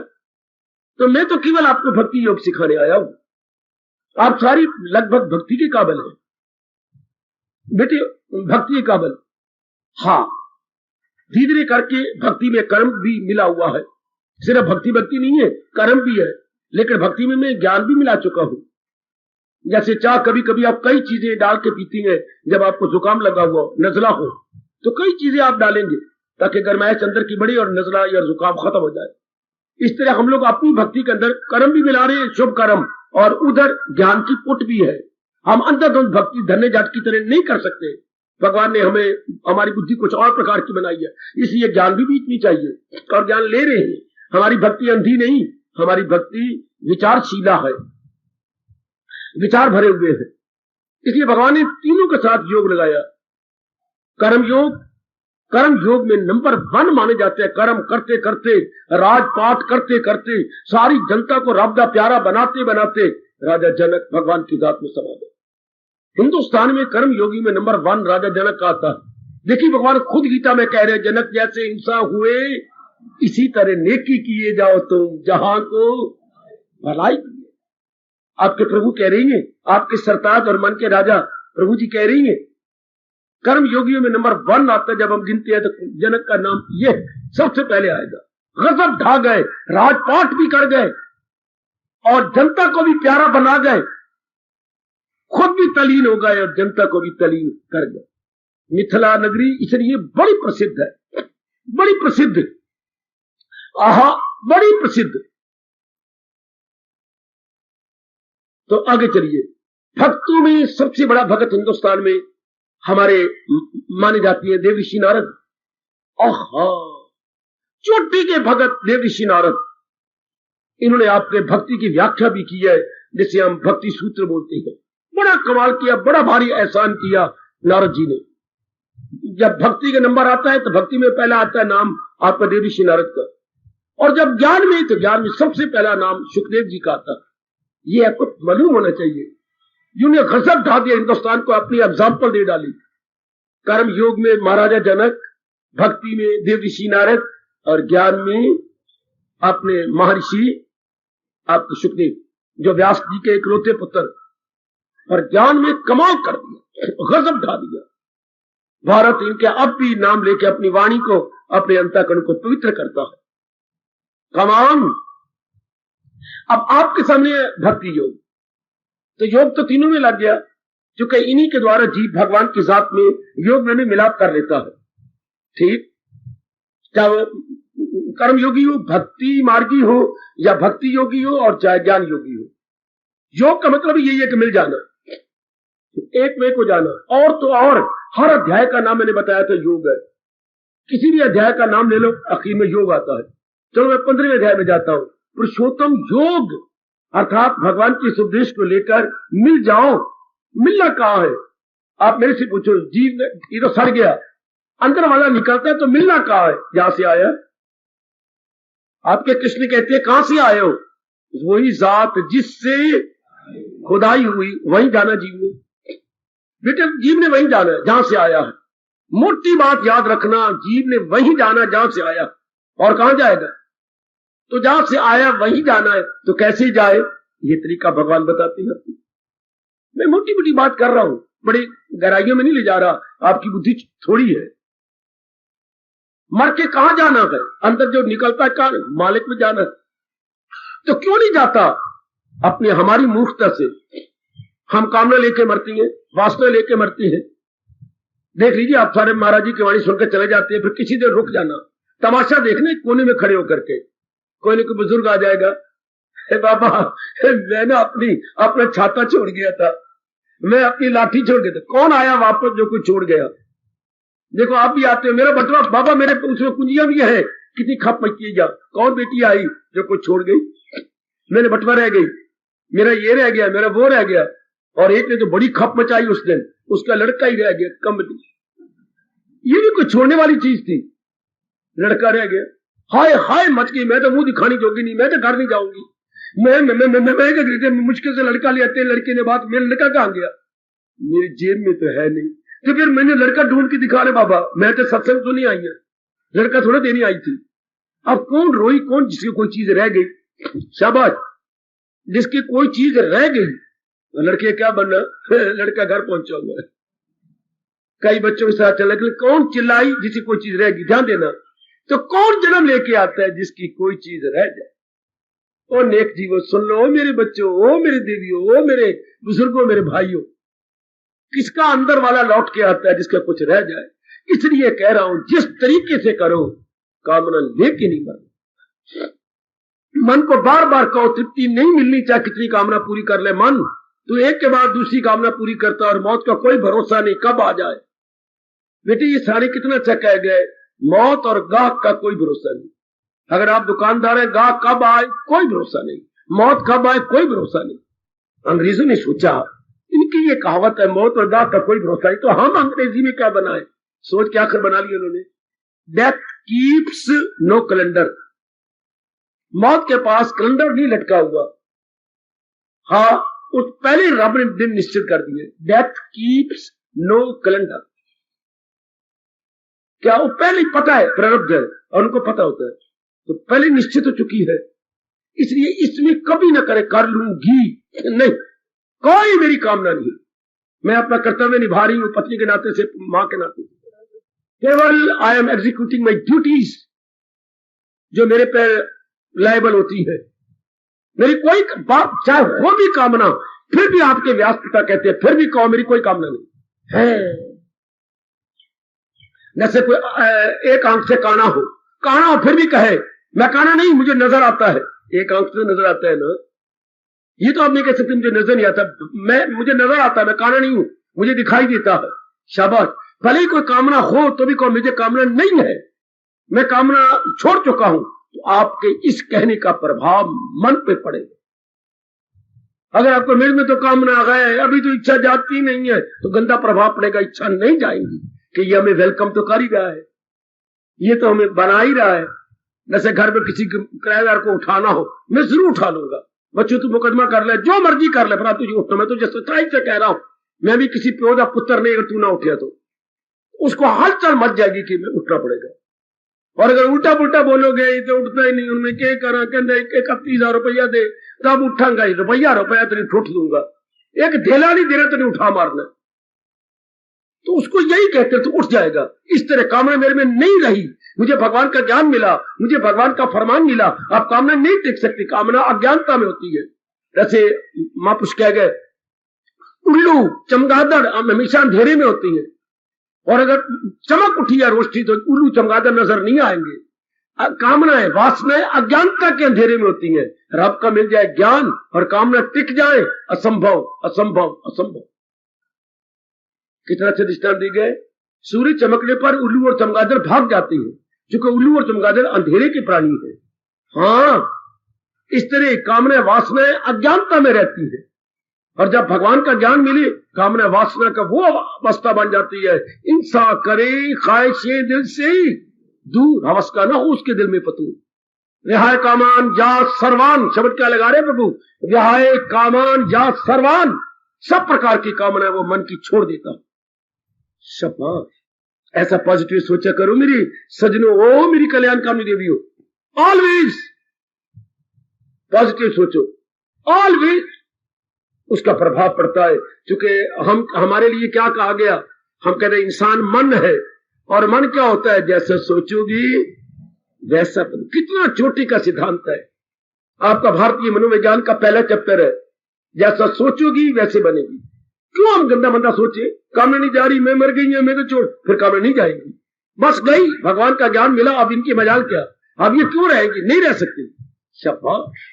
तो मैं तो केवल आपको भक्ति योग सिखाने आया हूं, आप सारी लगभग भक्ति के काबिल हैं बेटे, भक्ति के काबिल। हाँ, धीरे धीरे करके भक्ति में कर्म भी मिला हुआ है। सिर्फ भक्ति भक्ति नहीं है, कर्म भी है, लेकिन भक्ति में मैं ज्ञान भी मिला चुका हूं। जैसे चाह कभी कभी आप कई चीजें डाल के पीती हैं। जब आपको जुकाम लगा हुआ, नजला हो, तो कई चीजें आप डालेंगे ताकि गरमाइश अंदर की बढ़े और नजला या जुकाम खत्म हो जाए। इस तरह हम लोग अपनी भक्ति के अंदर कर्म भी मिला रहे हैं, शुभ कर्म, और उधर ज्ञान की पुट भी है। हम अंधाधुंध भक्ति धन्य जाट की तरह नहीं कर सकते। भगवान ने हमें, हमारी बुद्धि कुछ और प्रकार की बनाई है, इसलिए ज्ञान भी बीतनी चाहिए और ज्ञान ले रहे हैं। हमारी भक्ति अंधी नहीं, हमारी भक्ति विचारशीला है, विचार भरे हुए हैं। इसलिए भगवान ने तीनों के साथ योग लगाया। कर्म योग, कर्म योग में नंबर 1 माने जाते हैं। कर्म करते करते, राजपाट करते करते, सारी जनता को रब दा प्यारा बनाते बनाते राजा जनक भगवान की जात में समा गए। हिंदुस्तान में कर्म योगी में नंबर 1 राजा जनक का आता है। देखिए भगवान खुद गीता में कह रहे हैं, जनक जैसे हिंसा हुए इसी तरह नेकी किए जाओ तुम, जहां को भलाई किए। आपके प्रभु कह रही हैं, आपके सरताज और मन के राजा प्रभु जी कह रही हैं। कर्म योगियों में नंबर 1 आता है। जब हम गिनते हैं तो जनक का नाम ये सबसे पहले आएगा। गजब ढा गए, राजपाट भी कर गए और जनता को भी प्यारा बना गए, खुद भी तलीन हो गए और जनता को भी तलीन कर गए। मिथिला नगरी इसलिए बड़ी प्रसिद्ध है, बड़ी प्रसिद्ध, आहा बड़ी प्रसिद्ध। तो आगे चलिए, भक्तों में सबसे बड़ा भगत हिंदुस्तान में हमारे माने जाती है देवऋषि नारद। आहा, चोटी के भगत देवऋषि नारद। इन्होंने आपके भक्ति की व्याख्या भी की है, जिसे हम भक्ति सूत्र बोलते हैं। बड़ा कमाल किया, बड़ा भारी एहसान किया नारद जी ने। जब भक्ति का नंबर आता है तो भक्ति में पहला आता है नाम आपका देवऋषि नारद का, और जब ज्ञान में तो ज्ञान में सबसे पहला नाम सुखदेव जी का आता है। ये आपको मालूम होना चाहिए। जिन्होंने गजब ढा दिया हिंदुस्तान को, अपनी एग्जाम्पल दे डाली। कर्म योग में महाराजा जनक, भक्ति में देवऋषि नारद और ज्ञान में अपने महर्षि आपके सुखदेव, जो व्यास जी के इकलौते पुत्र, और ज्ञान में कमाल कर दिया, गजब ढा दिया। भारत इनके अब भी नाम लेके अपनी वाणी को, अपने अंतःकरण को पवित्र करता है। कमान। अब आपके सामने भक्ति योग, तो योग तो तीनों में लग गया। क्योंकि इन्हीं के द्वारा जीव भगवान के साथ में योग में भी मिलाप कर लेता है। ठीक, चाहे वो कर्म योगी हो, भक्ति मार्गी हो, या भक्ति योगी हो, और चाहे ज्ञान योगी हो। योग का मतलब यही है कि मिल जाना, एक वे को जाना। और तो और हर अध्याय का नाम मैंने बताया था योग है। किसी भी अध्याय का नाम ले लो, आखिर में योग आता है। चलो मैं 15वें अध्याय में जाता हूं। पुरुषोत्तम योग अर्थात भगवान के इस उपदेश को लेकर मिल जाओ। मिलना कहां है? आप मेरे से पूछो, जीव ये तो सड़ गया, अंदर वाला निकलता है, तो मिलना कहां है? जहां से आया। आपके कृष्ण कहते हैं कहां से आए हो? वही जात जिससे खुदाई हुई, वहीं जाना जीव ने। बेटे जीव ने वहीं जाना है जहां से आया है। मोटी बात याद रखना, जीव ने वहीं जाना जहां से आया। और कहां जाएगा? तो जहां से आया वहीं जाना है। तो कैसे जाए? ये तरीका भगवान बताते हैं। मैं मोटी मोटी बात कर रहा हूं, बड़ी गहराइयों में नहीं ले जा रहा। आपकी बुद्धि थोड़ी है। मर के कहां जाना है? अंदर जो निकलता है कहां? मालिक में जाना है। तो क्यों नहीं जाता? अपने हमारी मूर्खता से हम कामना लेके मरती हैं, वासना लेके मरती हैं। देख लीजिए, आप सारे महाराज जी की वाणी सुनकर चले जाते हैं, फिर किसी देर रुक जाना, तमाशा देखने कोने में खड़े होकर के। कोई न कोई बुजुर्ग आ जाएगा, बाबा मैं ना अपना छाता छोड़ गया था, मैं अपनी लाठी छोड़ गया था। कौन आया वापस जो कुछ छोड़ गया? देखो आप भी आते हो, मेरा बटवा बाबा मेरे उसमें कुंजियां भी है, कितनी खप मची जा। कौन बेटी आई जो कुछ छोड़ गई? मैंने बटवा रह गई, मेरा ये रह गया, मेरा वो रह गया। और एक ने तो बड़ी खप मचाई उस दिन, उसका लड़का ही रह गया कम। ये भी कोई छोड़ने वाली चीज थी, लड़का रह गया। हाय हाय मच गई, मैं तो मुंह दिखानी जोगी नहीं, मैं तो घर नहीं जाऊंगी। मैं मुश्किल से लड़का ले आते हैं, लड़के ने बात, मेरा लड़का कहां गया? मेरी जेब में तो है नहीं। तो फिर मैंने लड़का ढूंढ के दिखा रहे बाबा, मैं तो सत्संग तो नहीं आई है, लड़का थोड़ा देने आई थी। अब कौन रोई? कौन जिसकी कोई चीज रह गई? शाबाश, जिसकी कोई चीज रह गई। लड़के क्या बनना, लड़का घर पहुंचा हुआ है। कई बच्चों के साथ चला, कौन चिल्लाई? जिसकी कोई चीज रह गई। ध्यान देना, तो कौन जन्म लेके आता है जिसकी कोई चीज रह जाए? ओ नेक जीवो सुन लो, मेरे बच्चों, ओ मेरे देवियों, ओ मेरे बुजुर्गों, मेरे भाइयों, किसका अंदर वाला लौट के आता है जिसका कुछ रह जाए? इसलिए कह रहा हूं, जिस तरीके से करो, कामना लेके नहीं मरना। मन को बार बार कहो, तृप्ति नहीं मिलनी, चाहे कितनी कामना पूरी कर ले मन, तो एक के बाद दूसरी कामना पूरी करता, और मौत का कोई भरोसा नहीं कब आ जाए। बेटे ये सारे कितना अच्छा कह गए, मौत और गाहक का कोई भरोसा नहीं। अगर आप दुकानदार हैं, गाहक कब आए कोई भरोसा नहीं, मौत कब आए कोई भरोसा नहीं। अंग्रेजों ने सोचा, इनकी ये कहावत है मौत और गाहक का कोई भरोसा नहीं, तो हम अंग्रेजी में क्या बनाए? सोच के आखिर बना लिया उन्होंने, डेथ कीप्स नो कैलेंडर। मौत के पास कैलेंडर नहीं लटका हुआ। हाँ, उस पहले रब ने दिन निश्चित कर दिए, डेथ कीप्स नो कैलेंडर। क्या वो पहले पता है, प्रारब्ध है और उनको पता होता है, तो पहले निश्चित हो चुकी है। इसलिए इसमें कभी ना करे कर लूंगी नहीं, कोई मेरी कामना नहीं। मैं अपना कर्तव्य निभा रही हूं, पत्नी के नाते से, मां के नाते से। केवल I am executing my duties, जो मेरे पे लायबल होती है। मेरी कोई बात चाहे हो भी कामना, फिर भी आपके व्यास पिता कहते हैं, फिर भी कहो मेरी कोई कामना नहीं है। जैसे कोई एक आंख से काना हो, फिर भी कहे मैं काना नहीं, मुझे नजर आता है। एक आंख से नजर आता है ना, ये तो आप नहीं कह सकते मुझे नजर नहीं आता। मुझे नजर आता है, मैं काना नहीं हूं, मुझे दिखाई देता है। शाबाश, भले ही कोई कामना हो तो भी कहो मुझे कामना नहीं है, मैं कामना छोड़ चुका हूं। तो आपके इस कहने का प्रभाव मन पे पड़ेगा। अगर आपको मेरे में तो कामना आ गया है, अभी तो इच्छा जाती नहीं है, तो गंदा प्रभाव पड़ेगा, इच्छा नहीं जाएंगी कि ये हमें वेलकम तो कर ही रहा है, ये तो हमें बना ही रहा है। जैसे घर में किसी किराएदार को उठाना हो, मैं जरूर उठा लूंगा, बच्चों तू मुकदमा कर ले, जो मर्जी कर ले, पर तुझे उठना। मैं तुझे सच्चाई से कह रहा हूं, मैं भी किसी प्यो का पुत्र नहीं, अगर तू ना उठे तो उसको हलचल मच जाएगी कि मैं उठना पड़ेगा। और अगर उल्टा पुल्टा बोलोगे तो उठना ही नहीं, उनमें क्या करा, कहते 31,000 रुपया दे तब उठांगा ही, रुपया तेरे ठुठ दूंगा, एक ढेला नहीं दे रहा तेरे उठा मारना। तो उसको यही कहते तो उठ जाएगा। इस तरह कामना मेरे में नहीं रही, मुझे भगवान का ज्ञान मिला, मुझे भगवान का फरमान मिला। आप कामना नहीं टिक सकती, कामना अज्ञानता में होती है। जैसे महापुरुष कह गए, उल्लू चमगादड़ हमेशा अंधेरे में होती है, और अगर चमक उठी या रोशनी तो उल्लू चमगादड़ नजर नहीं आएंगे। कामनाएं वासनाएं अज्ञानता के अंधेरे में होती हैं। रब का मिल जाए ज्ञान और कामना टिक जाए, असंभव असंभव असंभव। कितना अच्छे दृष्टांत दिए गए। सूर्य चमकने पर उल्लू और चमगादड़ भाग जाते हैं, क्योंकि उल्लू और चमगादड़ अंधेरे के प्राणी है। हाँ, इस तरह कामना वासनाएं अज्ञानता में रहती है, और जब भगवान का ज्ञान मिले कामना वासना का वो अवस्था बन जाती है, इंसान करे ख्वाहिशें दिल से दूर, हवस का ना हो उसके दिल में फतूर। रिहाय कामान या सर्वान, शब्द क्या लगा रहे प्रभु, रिहाय कामान या सर्वान, सब प्रकार की कामना वो मन की छोड़ देता। शाबाश, ऐसा पॉजिटिव सोचा करो मेरी सजनों, ओ मेरी कल्याणकामी देवियों, ऑलवेज पॉजिटिव सोचो, ऑलवेज उसका प्रभाव पड़ता है। क्योंकि हमारे लिए क्या कहा गया, हम कहते हैं इंसान मन है, और मन क्या होता है, जैसा सोचोगी वैसा। कितना चोटी का सिद्धांत है आपका भारतीय मनोविज्ञान का पहला चैप्टर है, जैसा सोचोगी वैसे बनेगी। क्यों हम गंदा मंदा सोचे, कामना नहीं जा रही, मैं मर गई है, मैं तो छोड़, फिर कामना नहीं जाएगी, बस गई, भगवान का ज्ञान मिला, अब इनकी मजाल क्या, अब ये क्यों रहेगी, नहीं रह सकती। शाबाश,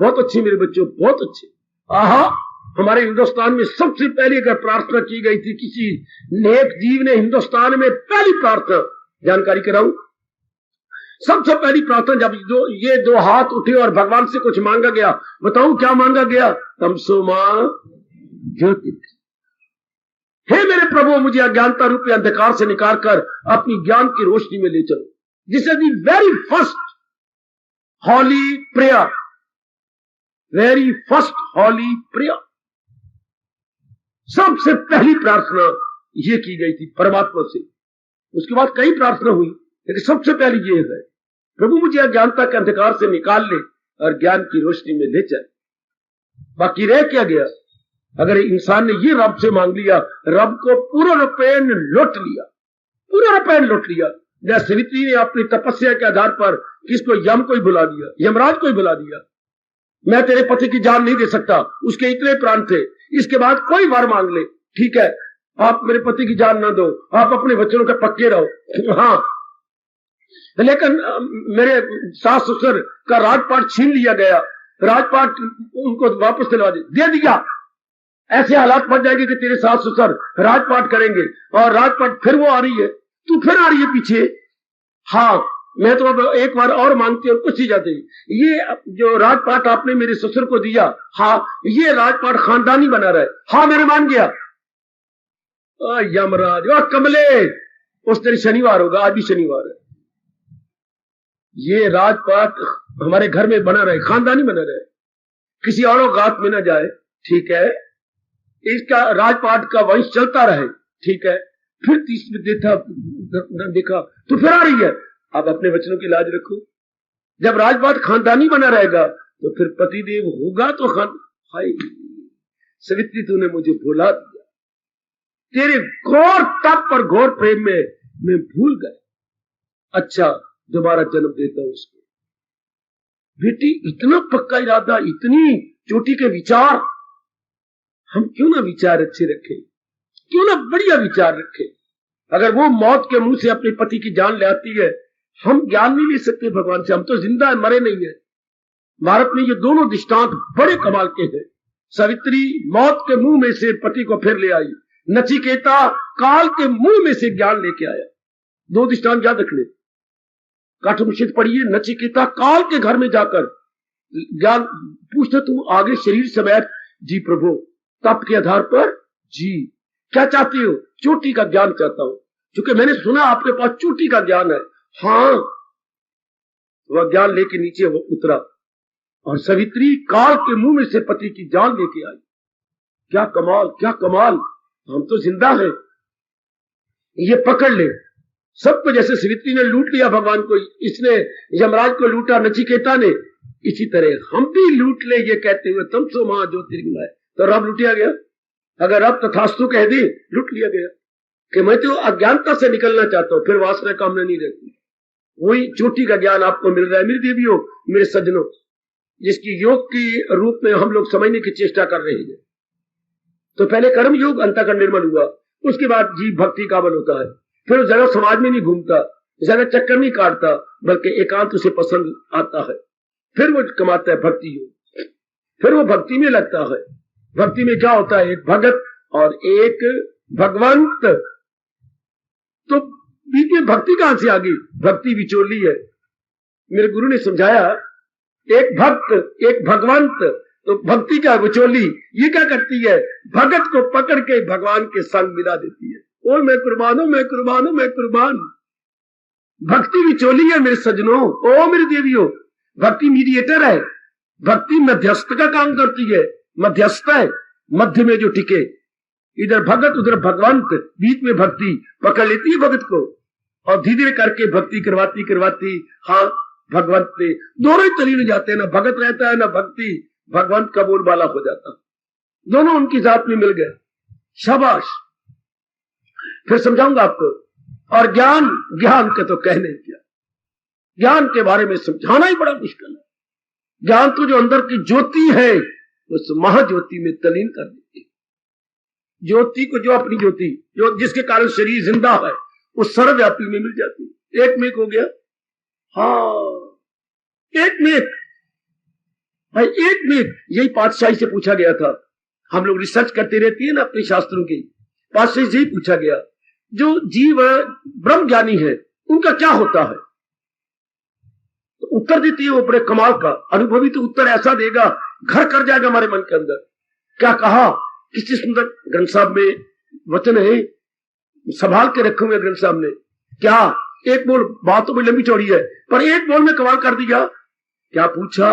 बहुत अच्छी मेरे बच्चों, बहुत अच्छे। आहा, हमारे हिंदुस्तान में सबसे पहले अगर प्रार्थना की गई थी, किसी नेक जीव ने हिंदुस्तान में पहली प्रार्थना, जानकारी कराऊं, सबसे पहली प्रार्थना जब ये दो हाथ उठे और भगवान से कुछ मांगा गया, बताऊं क्या मांगा गया, तमसो मां ज्योति, हे मेरे प्रभु मुझे अज्ञानता रूपी अंधकार से निकाल कर अपनी ज्ञान की रोशनी में ले चलो। This is the very first holy prayer, very first holy prayer. सबसे पहली प्रार्थना ये की गई थी परमात्मा से। उसके बाद कई प्रार्थना हुई, लेकिन सबसे पहली ये है, प्रभु मुझे अज्ञानता के अंधकार से निकाल ले और ज्ञान की रोशनी में ले जाए। बाकी रह क्या गया, अगर इंसान ने ये रब से मांग लिया, रब को पूरा रूपेण लुट लिया, पूरा रूपेण लुट लिया। जैसे सवित्री ने अपनी तपस्या के आधार पर किसको, यम को ही बुला दिया, यमराज को ही बुला दिया, मैं तेरे पति की जान नहीं दे सकता, उसके इतने प्राण थे, इसके बाद कोई वर मांग ले, ठीक है, आप मेरे पति की जान ना दो, आप अपने वचनों के पक्के रहो। हाँ, लेकिन मेरे सास ससुर का राजपाट छीन लिया गया, राजपाट उनको वापस दिलवा दे दिया, ऐसे हालात बन जाएंगे कि तेरे सास ससुर राजपाट करेंगे, और राजपाट फिर वो आ रही है, तू फिर आ रही है पीछे। हाँ, मैं तो अब एक बार और मांगती हूँ, कुछ ही जाती, ये जो राजपाट आपने मेरे ससुर को दिया, हाँ ये राजपाट खानदानी बना रहा है। हाँ मैंने मान गया। यमराज और कमले, उस दिन शनिवार होगा, आज भी शनिवार है, ये राजपाट हमारे घर में बना रहे, खानदानी बना रहे, किसी और गात में न जाए, ठीक है, इसका राजपाट का वंश चलता रहे, ठीक है। फिर तीसरे देखा तो फिर आ रही है, आप अपने वचनों की लाज रखो। जब राजपाट खानदानी बना रहेगा तो फिर पतिदेव होगा तो खान, हाय सवित्री तूने मुझे भुला दिया, तेरे घोर तप पर घोर प्रेम में मैं भूल गया। अच्छा, दोबारा जन्म देता हूं उसको। बेटी इतना पक्का इरादा, इतनी चोटी के विचार, हम क्यों ना विचार अच्छे रखें, क्यों ना बढ़िया विचार रखें। अगर वो मौत के मुंह से अपने पति की जान ले आती है, हम ज्ञान नहीं ले सकते भगवान से, हम तो जिंदा है, मरे नहीं है। भारत में ये दोनों दृष्टांत बड़े कमाल के हैं। सावित्री मौत के मुंह में से पति को फिर ले आई, नचिकेता काल के मुंह में से ज्ञान लेके आया। दो दृष्टांत याद रख ले, काठोपनिषद पढ़िए, नचिकेता काल के घर में जाकर ज्ञान पूछते, तुम आगे शरीर समेत, जी प्रभु तप के आधार पर, जी क्या चाहती हो, चोटी का ज्ञान चाहता हूं, क्योंकि मैंने सुना आपके पास चोटी का ज्ञान है। हाँ, वह ज्ञान लेके नीचे वो उतरा और सावित्री काल के मुंह में से पति की जान लेके आई। क्या कमाल, क्या कमाल, हम तो जिंदा हैं, ये पकड़ ले सबको। जैसे सावित्री ने लूट लिया भगवान को, इसने यमराज को लूटा नचिकेता ने, इसी तरह हम भी लूट ले, ये कहते हुए तमसो मां ज्योतिर्गमय। तो रब लुटिया गया, अगर रब तथास्तु कह दी, लुट लिया गया कि मैं तो अज्ञानता से निकलना चाहता हूं, फिर वासना कामना नहीं रहती। वही चोटी का ज्ञान आपको मिल रहा है मेरी देवियों, मेरे सज्जनों, जिसकी योग की रूप में हम लोग समझने की चेष्टा कर रहे हैं। तो पहले कर्म योग अंतःकरण निर्मल हुआ, उसके बाद जीव भक्ति का बल होता है, फिर वो ज्यादा समाज में नहीं घूमता, ज्यादा चक्कर नहीं काटता, बल्कि एकांत उसे पसंद आता है, फिर वो कमाता है भक्ति योग, फिर वो भक्ति में लगता है। भक्ति में क्या होता है, एक भगत और एक भगवंत। तो बीच में भक्ति कहां से आ गई, भक्ति विचोली है। मेरे गुरु ने समझाया, एक भक्त एक भगवंत, तो भक्ति क्या विचोली, ये क्या करती है, भगत को पकड़ के भगवान के संग मिला देती है। ओ मैं कुर्बान हूं, मैं कुर्बान हूं, मैं कुर्बान। भक्ति विचोली है मेरे सजनों, ओ मेरे देवियों। भक्ति मीडिएटर है, भक्ति मध्यस्थ का काम करती है, मध्यस्थ है, मध्य में जो टिके, इधर भगत उधर भगवंत, बीच में भक्ति पकड़ लेती है भगत को, और धीरे धीरे करके भक्ति करवाती करवाती हाँ भगवंत पे दोनों ही तलीन जाते हैं, ना भगत रहता है ना भक्ति, भगवंत का बोलबाला हो जाता, दोनों उनकी जात में मिल गए। शाबाश। फिर समझाऊंगा आपको। और ज्ञान, ज्ञान के तो कहने क्या, ज्ञान के बारे में समझाना ही बड़ा मुश्किल है। ज्ञान तो जो अंदर की ज्योति है उस महाज्योति में तलीन कर देती है। ज्योति को, जो अपनी ज्योति जो जिसके कारण शरीर जिंदा है, उस सर्वव्यापी में मिल जाती है। एक में एक हो गया, हाँ एक में एक भाई, एक में एक। यही पातशाही से पूछा गया था, हम लोग रिसर्च करते रहती है ना अपने शास्त्रों की, पातशाही से ही पूछा गया, जो जीव ब्रह्म ज्ञानी है उनका क्या होता है, तो उत्तर देती है वो बड़े कमाल का, अनुभवी तो उत्तर ऐसा देगा घर कर जाएगा हमारे मन के अंदर। क्या कहा, किसी सुंदर ग्रंथ साहब में वचन है, संभाल के रखे हुए ग्रंथ साहब ने। क्या एक बोल, बात तो बड़ी लंबी चौड़ी है, पर एक बोल में कमाल कर दिया। क्या पूछा,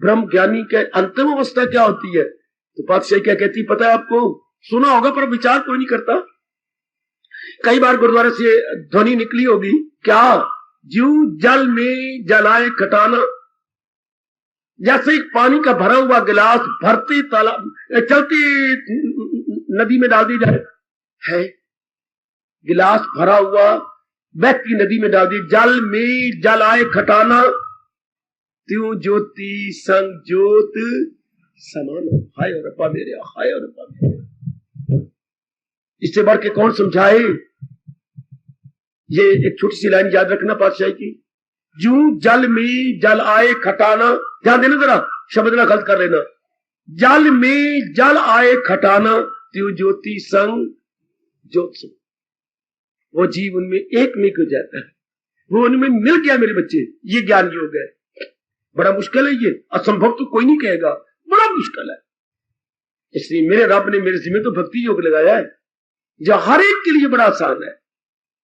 ब्रह्म ज्ञानी के अंतिम अवस्था क्या होती है, तो पातशाही क्या कहती पता है आपको, सुना होगा पर विचार कोई नहीं करता। कई बार गुरुद्वारे से ध्वनि निकली होगी, क्या, जीव जल में जलाए खटाना, जैसे पानी का भरा हुआ गिलास भरती तालाब चलती नदी में डाल दी जाए, है गिलास भरा हुआ व्यक्ति नदी में डाल दी, जल में जलाए खटाना, त्यों ज्योति संग ज्योत समान। हाय और अप्पा मेरे, हाय और अप्पा मेरे, इससे बढ़ के कौन समझाए। ये एक छोटी सी लाइन याद रखना पातशाही की, जू जल में जल आए खटाना, ध्यान देना जरा, शब्द ना गलत कर लेना, जल में जल आए खटाना, त्यों ज्योति संग ज्योत सम। वो जीव उनमें एक में हो जाता है, वो उनमें मिल गया मेरे बच्चे, ये ज्ञान योग है। बड़ा मुश्किल है ये, असंभव तो कोई नहीं कहेगा, बड़ा मुश्किल है। इसलिए मेरे रब ने मेरे जिम्मे तो भक्ति योग लगाया है, जो हर एक के लिए बड़ा आसान है,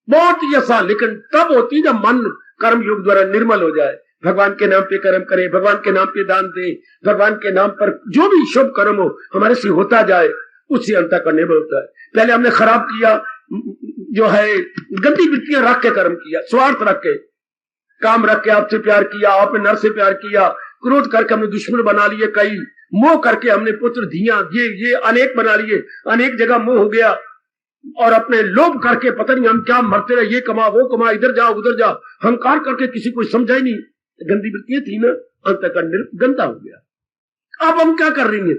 बहुत ही आसान, लेकिन तब होती है जब मन कर्म योग द्वारा निर्मल हो जाए। भगवान के नाम पे कर्म करें, भगवान के नाम पे दान दें, भगवान के नाम पर जो भी शुभ कर्म हो हमारे से होता जाए, उससे अंतर करने में होता है। पहले हमने खराब किया, जो है गंदी वृत्तियां रख के कर्म किया, स्वार्थ रख के, काम रख के आपसे प्यार किया, आपने नर से प्यार किया, क्रोध करके हमने दुश्मन बना लिए कई, मोह करके हमने पुत्र धिया ये अनेक बना लिए, अनेक जगह मोह हो गया, और अपने लोभ करके पता नहीं हम क्या मरते रहे, ये कमा वो कमा, इधर जाओ उधर जाओ, अहंकार करके किसी को समझा ही नहीं, गंदी वृत्तियां थी ना, अंतःकरण गंदा हो गया। अब हम क्या कर रही है,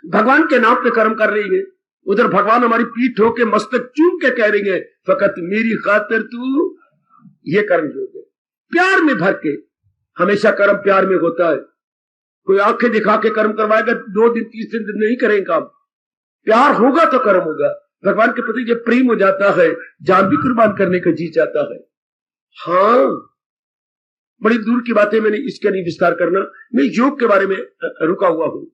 भगवान के नाम पे कर्म कर रही है, उधर भगवान हमारी पीठ होके मस्तक चूम के कह रही है, फकत मेरी खातिर तू ये कर्म योग है। प्यार में भर के, हमेशा कर्म प्यार में होता है। कोई आंखें दिखा के कर्म करवाएगा, 2 दिन 3 दिन नहीं करेंगे काम, प्यार होगा तो कर्म होगा। भगवान के प्रति जब प्रेम हो जाता है, जान भी कुर्बान करने का जी चाहता है। हाँ, बड़ी दूर की बातें, मैंने इसका नहीं विस्तार करना, मैं योग के बारे में रुका हुआ हूं।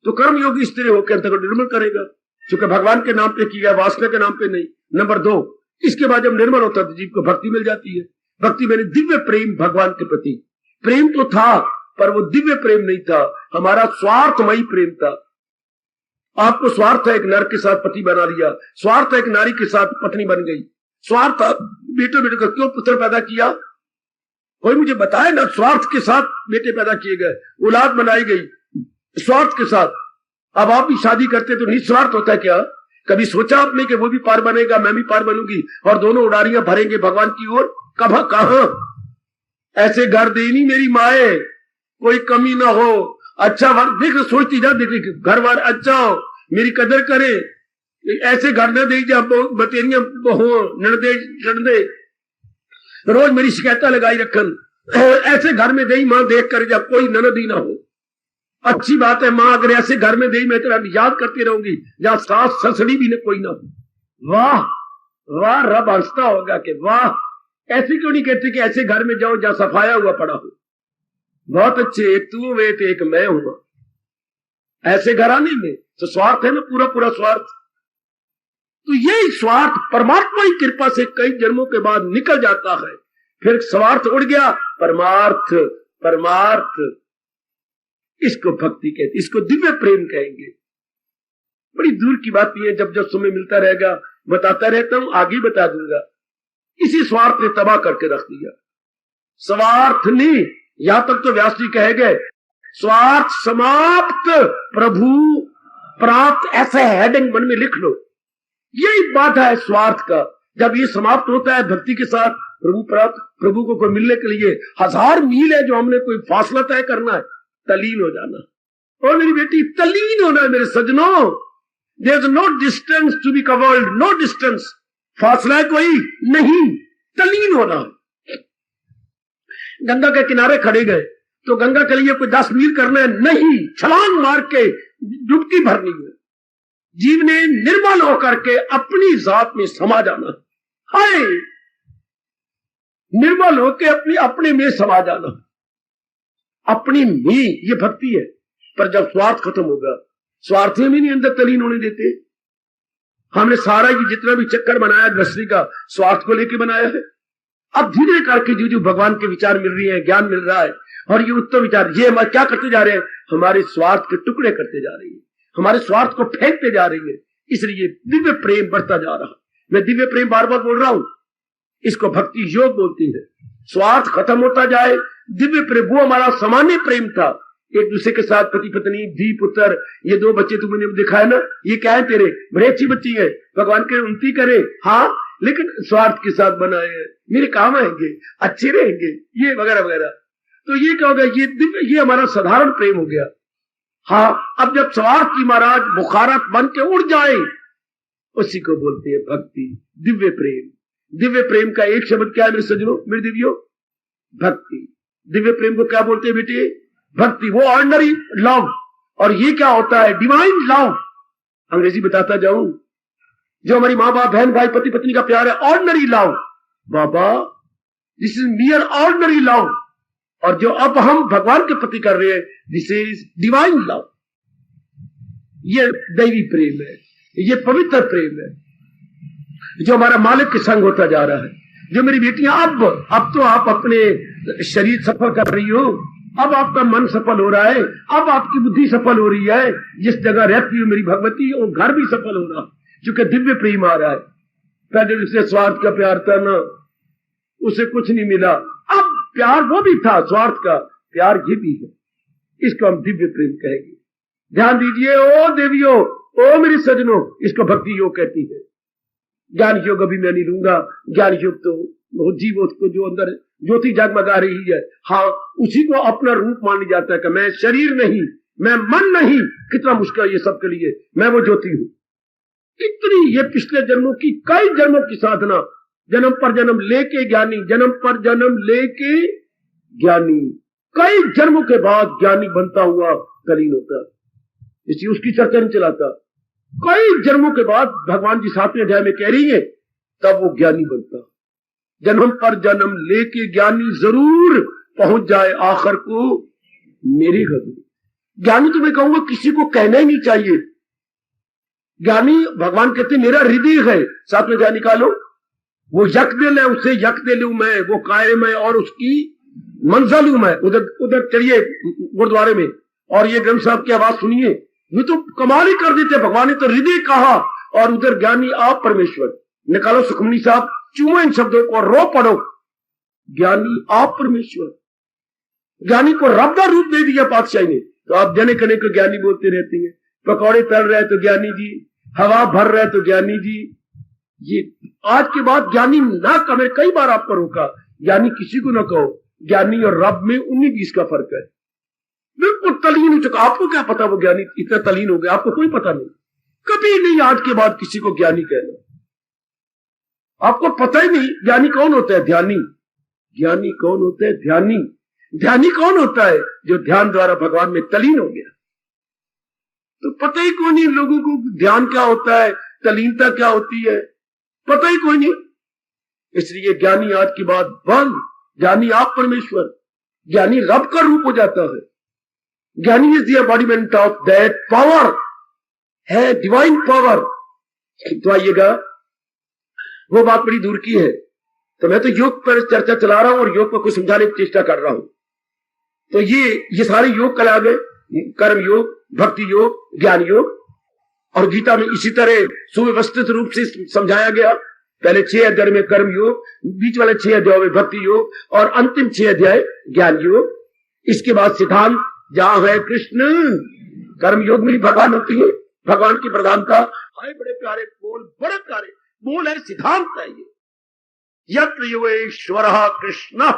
तो कर्म योग इस तरह होकर अंतर को निर्मल करेगा, क्योंकि भगवान के नाम पे किया, वासना के नाम पे नहीं। नंबर 2, इसके बाद जब निर्मल होता है तो जीव को भक्ति मिल जाती है। भक्ति मैंने दिव्य प्रेम, भगवान के प्रति प्रेम तो था, पर वो दिव्य प्रेम नहीं था, हमारा स्वार्थमयी प्रेम था। आपको स्वार्थ है, एक नर के साथ पति बना लिया, स्वार्थ है, एक नारी के साथ पत्नी बन गई, स्वार्थ बेटे का क्यों पुत्र पैदा किया, कोई मुझे बताए ना। स्वार्थ के साथ बेटे पैदा किए गए, औलाद बनाई गई स्वार्थ के साथ। अब आप भी शादी करते तो निस्वार्थ होता है क्या? कभी सोचा आपने कि वो भी पार बनेगा, मैं भी पार बनूंगी, और दोनों उड़ारियां भरेंगे भगवान की ओर? कब कहां ऐसे घर देनी मेरी माए, कोई कमी ना हो, अच्छा देख सोचती जा, देख घर बार अच्छा हो, मेरी कदर करे, ऐसे घर न दे जा बतेरियां हो नड़दे चढ़दे रोज मेरी शिकायत लगाई रखन, ऐसे घर में दई मां देख कर जब कोई ननदी ना हो। अच्छी बात है मां, अगर ऐसे घर में दई मैं तेरा याद करती रहूंगी जहां सास ससड़ी भी कोई ना हो। वाह वाह, रब हंसता होगा कि वाह, ऐसी क्यों नहीं कहते कि ऐसे घर में जाओ जहां सफाया हुआ पड़ा हो। बहुत अच्छे, एक तू वे तो एक मैं हूं। ऐसे घराने में तो स्वार्थ है ना, पूरा पूरा स्वार्थ। तो यही स्वार्थ परमात्मा की कृपा से कई जन्मों के बाद निकल जाता है, फिर स्वार्थ उड़ गया, परमार्थ परमार्थ। इसको भक्ति कहते, इसको दिव्य प्रेम कहेंगे। बड़ी दूर की बात नहीं है, जब जब समय मिलता रहेगा बताता रहता हूं, आगे बता दूंगा। इसी स्वार्थ ने तबाह करके रख दिया। स्वार्थ नहीं, यहां तक तो व्यास जी कहे गए स्वार्थ समाप्त प्रभु प्राप्त, ऐसा हेडिंग मन में लिख लो। यही बाधा है स्वार्थ का। जब ये समाप्त होता है भक्ति के साथ प्रभु प्राप्त, प्रभु को कोई मिलने के लिए 1000 मील है जो हमने कोई फासला तय करना है, तलीन हो जाना। और मेरी बेटी तलीन होना है मेरे सजनों। There is no distance to be covered, no distance, फासला कोई नहीं, तलीन होना। गंगा के किनारे खड़े गए तो गंगा के लिए कोई 10 मील करना है नहीं, छलांग मार के डुबकी भरनी है। जीव ने निर्मल होकर के अपनी जात में समा जाना, हाय निर्मल होकर अपनी अपने में समा जाना, अपनी में, ये भक्ति है। पर जब स्वार्थ खत्म होगा, स्वार्थ में नहीं अंदर तलीन होने देते। हमने सारा ये जितना भी चक्कर बनाया गृहस्थी का, स्वार्थ को लेके बनाया है। अब धीरे करके जो जो भगवान के विचार मिल रही है, ज्ञान मिल रहा है, और ये उत्तम विचार, ये हम क्या करते जा रहे हैं, हमारे स्वार्थ के टुकड़े करते जा रही है, हमारे स्वार्थ को फेंकते जा रही है। इसलिए दिव्य प्रेम बढ़ता जा रहा। मैं दिव्य प्रेम बार बार बोल रहा हूं, इसको भक्ति योग बोलती है। स्वार्थ खत्म होता जाए, दिव्य प्रेम, वो हमारा सामान्य प्रेम था, एक दूसरे के साथ पति पत्नी, धी पुत्र, ये 2 बच्चे तुमने दिखाया ना, ये क्या है तेरे, बड़े अच्छी बच्ची है, भगवान के उन्नति करे, हाँ, लेकिन स्वार्थ के साथ बनाए हैं, मेरे काम आएंगे, अच्छे रहेंगे, ये वगैरह वगैरह। तो ये क्या हो गया, ये दिव्य, ये हमारा साधारण प्रेम हो गया। हाँ, अब जब स्वार्थ की महाराज बुखारत बन के उड़ जाए, उसी को बोलते हैं भक्ति, दिव्य प्रेम। दिव्य प्रेम का एक शब्द क्या है मेरे सज्जनों, मेरे दिव्यो, भक्ति। दिव्य प्रेम को क्या बोलते हैं बेटे, भक्ति। वो ऑर्डिनरी लव, और ये क्या होता है, डिवाइन लव। अंग्रेजी बताता जाऊं, जो हमारी माँ बाप बहन भाई पति पत्नी का प्यार है, ordinary love Baba, this is मियर ordinary love. और जो अब हम भगवान के प्रति कर रहे हैं, दिस इज डिवाइन लव। ये दैवी प्रेम है, ये पवित्र प्रेम है, जो हमारा मालिक के संग होता जा रहा है। जो मेरी बेटियां, अब तो आप अपने शरीर सफल कर रही हो, अब आपका मन सफल हो रहा है, अब आपकी बुद्धि सफल हो रही है, जिस जगह रहती हो मेरी भगवती, वो घर भी सफल हो रहा, क्योंकि दिव्य प्रेम आ रहा है। पहले जिससे स्वार्थ का प्यार था ना, उसे कुछ नहीं मिला। अब प्यार वो भी था, स्वार्थ का प्यार ये भी है, इसको हम दिव्य प्रेम कहेंगे। ध्यान दीजिए ओ देवियों, ओ मेरी सजनों, इसको भक्ति योग कहती है। ज्ञान योग अभी मैं नहीं लूंगा, ज्ञान योग तो जीव को जो अंदर ज्योति जगमगा रही है, हाँ, उसी को अपना रूप माना जाता है कि मैं शरीर नहीं, मैं मन नहीं। कितना मुश्किल ये सब के लिए, मैं वो ज्योति हूं। इतनी ये पिछले जन्मों की, कई जन्मों की साधना, जन्म पर जन्म लेके ज्ञानी, जन्म पर जन्म लेके ज्ञानी, कई जन्मों के बाद ज्ञानी बनता हुआ तलीन होता। इसी उसकी चर्चा नहीं चलाता। कई जन्मों के बाद भगवान जी 7वें अध्याय में कह रही है, तब वो ज्ञानी बनता। जन्म पर जन्म लेके ज्ञानी जरूर पहुंच जाए आखिर को मेरी गति। ज्ञानी तो मैं कहूंगा किसी को कहना ही नहीं चाहिए। ज्ञानी, भगवान कहते मेरा हृदय है, 7वें अध्याय निकालो, वो यक दिल है, उससे यक दिल हूं मैं, वो कायम है और उसकी मंजिल हूं मैं। उधर उधर चलिए गुरुद्वारे में और ये ग्रंथ साहब की आवाज सुनिए, ये तो कमाल ही कर देते। भगवान ने तो हृदय कहा और उधर ज्ञानी आप परमेश्वर। निकालो सुखमनी साहब, चूमो इन शब्दों को, रो पढ़ो, ज्ञानी आप परमेश्वर। ज्ञानी को रब का रूप दे दिया पातशाही ने, तो आप जने कने को ज्ञानी बोलते रहती है। पकौड़े तल रहे तो ज्ञानी जी, हवा भर रहे तो ज्ञानी जी। ये आज के बाद ज्ञानी ना कहे, कई बार आपको रोका, ज्ञानी किसी को ना कहो। ज्ञानी और रब में 19-20 का फर्क है। बिल्कुल तलीन हो चुका। आपको क्या पता वो ज्ञानी इतना तलीन हो गया, आपको कोई पता नहीं। कभी नहीं आज के बाद किसी को ज्ञानी कहना। आपको पता ही नहीं ज्ञानी कौन होता है। ध्यानी। ज्ञानी कौन होता है? ध्यानी। ध्यानी कौन होता है? जो ध्यान द्वारा भगवान में तलीन हो गया। तो पता ही कोई नहीं लोगों को ध्यान क्या होता है, तलीनता क्या होती है, पता ही कोई नहीं। इसलिए ज्ञानी आज की बात बंद। ज्ञानी आप परमेश्वर, ज्ञानी रब का रूप हो जाता है। ज्ञानी is the embodiment of that power, है डिवाइन पावर। तो आइएगा, वो बात बड़ी दूर की है। तो मैं तो योग पर चर्चा चला रहा हूं और योग को कुछ समझाने की चेष्टा कर रहा हूं। तो ये सारे योग कल आ गए, कर्म योग, भक्ति योग, ज्ञान योग। और गीता में इसी तरह सुव्यवस्थित रूप से समझाया गया। पहले 6 अध्याय में कर्म योग, बीच वाले 6 अध्याय में भक्ति योग और अंतिम 6 अध्याय ज्ञान योग। इसके बाद सिद्धांत, जहां है कृष्ण, कर्म योग में भगवान होती है, भगवान की प्रधानता। हाय बड़े प्यारे बोल, बड़े प्यारे बोल है, सिद्धांत है ये। यत्र योगेश्वर कृष्ण,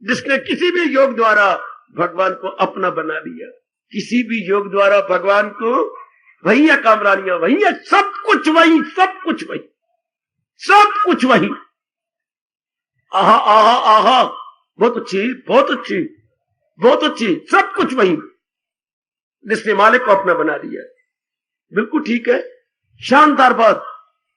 जिसने किसी भी योग द्वारा भगवान को अपना बना लिया, किसी भी योग द्वारा भगवान को, वही है कामरानियां, वही है सब कुछ, वही सब कुछ, वही सब कुछ वही। आहा आहा आहा, बहुत अच्छी, बहुत अच्छी, बहुत अच्छी, सब कुछ वही, जिसने मालिक को अपना बना दिया। बिल्कुल ठीक है, शानदार बात।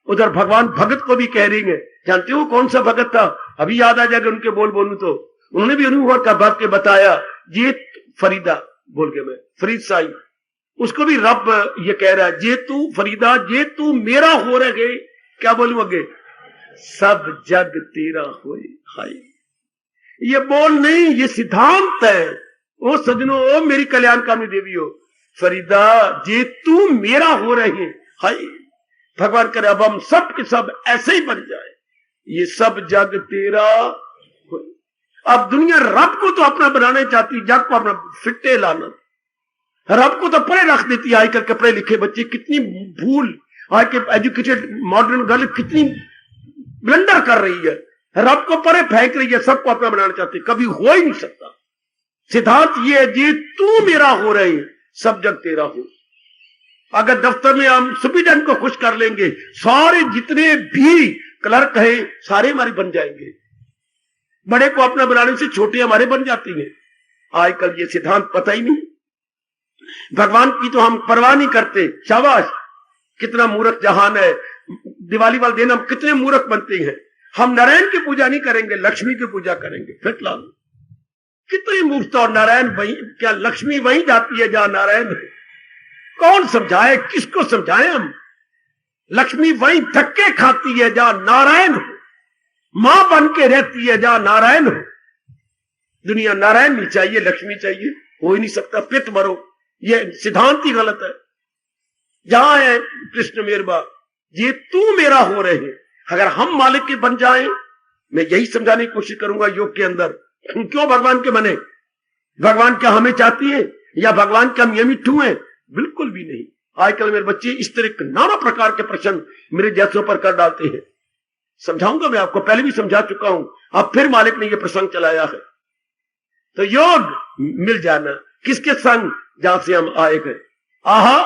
उधर भगवान भगत को भी कह रही है। जानते हो कौन सा भगत था? अभी याद आ जाएगा उनके बोल बोलूं तो। उन्होंने भी अनुभव का बात के बताया। ये फरीदा बोल के, मैं फरीद साई, उसको भी रब ये कह रहा है, जे तू फरीदा, जे तू मेरा हो रहे, क्या बोलूं आगे, सब जग तेरा होए। हाय, ये बोल नहीं, ये सिद्धांत है। ओ सजनों, ओ मेरी कल्याणकामी देवी हो, फरीदा जे तू मेरा हो रहे। हाय, भगवान करे अब हम सब के सब ऐसे ही बन जाए, ये सब जग तेरा होए। अब दुनिया रब को तो अपना बनाना चाहती, जग को अपना फिट्टे लाना। रब को तो परे रख देती है। आजकल के पढ़े लिखे बच्चे कितनी भूल, आज के एजुकेटेड मॉडर्न गर्ल कितनी ब्लंडर कर रही है, रब को परे फेंक रही है, सबको अपना बनाना चाहती है। कभी हो ही नहीं सकता। सिद्धांत ये है, जे तू मेरा हो रहे, सब जग तेरा हो। अगर दफ्तर में हम सुप्रीडेंट को खुश कर लेंगे, सारे जितने भी क्लर्क हैं सारे हमारे बन जाएंगे। बड़े को अपना बनाने से छोटे हमारे बन जाती हैं। आजकल ये सिद्धांत पता ही नहीं। भगवान की तो हम परवाह नहीं करते। शाबाश, कितना मूर्ख जहान है। दिवाली वाले दिन हम कितने मूर्ख बनते हैं। हम नारायण की पूजा नहीं करेंगे, लक्ष्मी की पूजा करेंगे। फिट ला लो, कितनी मूर्खता। और नारायण वही, क्या लक्ष्मी वही जाती है जहां नारायण है? कौन समझाए, किसको समझाए हम? लक्ष्मी वही धक्के खाती है जहां नारायण हो, मां बन के रहती है जहां नारायण हो। दुनिया नारायण नहीं चाहिए, लक्ष्मी चाहिए, हो ही नहीं सकता। पित मरो, ये सिद्धांत ही गलत है। जहां है कृष्ण मेरबा, ये तू मेरा हो रहे हैं। अगर हम मालिक के बन जाएं, मैं यही समझाने की कोशिश करूंगा योग के अंदर। क्यों भगवान के बने? भगवान क्या हमें चाहती है, या भगवान के हम यमी ठू हैं? बिल्कुल भी नहीं। आजकल मेरे बच्चे इस तरह के नाना प्रकार के प्रश्न मेरे जैसों पर कर डालते हैं। समझाऊंगा मैं आपको, पहले भी समझा चुका हूं, अब फिर मालिक ने यह प्रसंग चलाया है। तो योग मिल जाना किसके संग? जहां से हम आए हैं। आहा,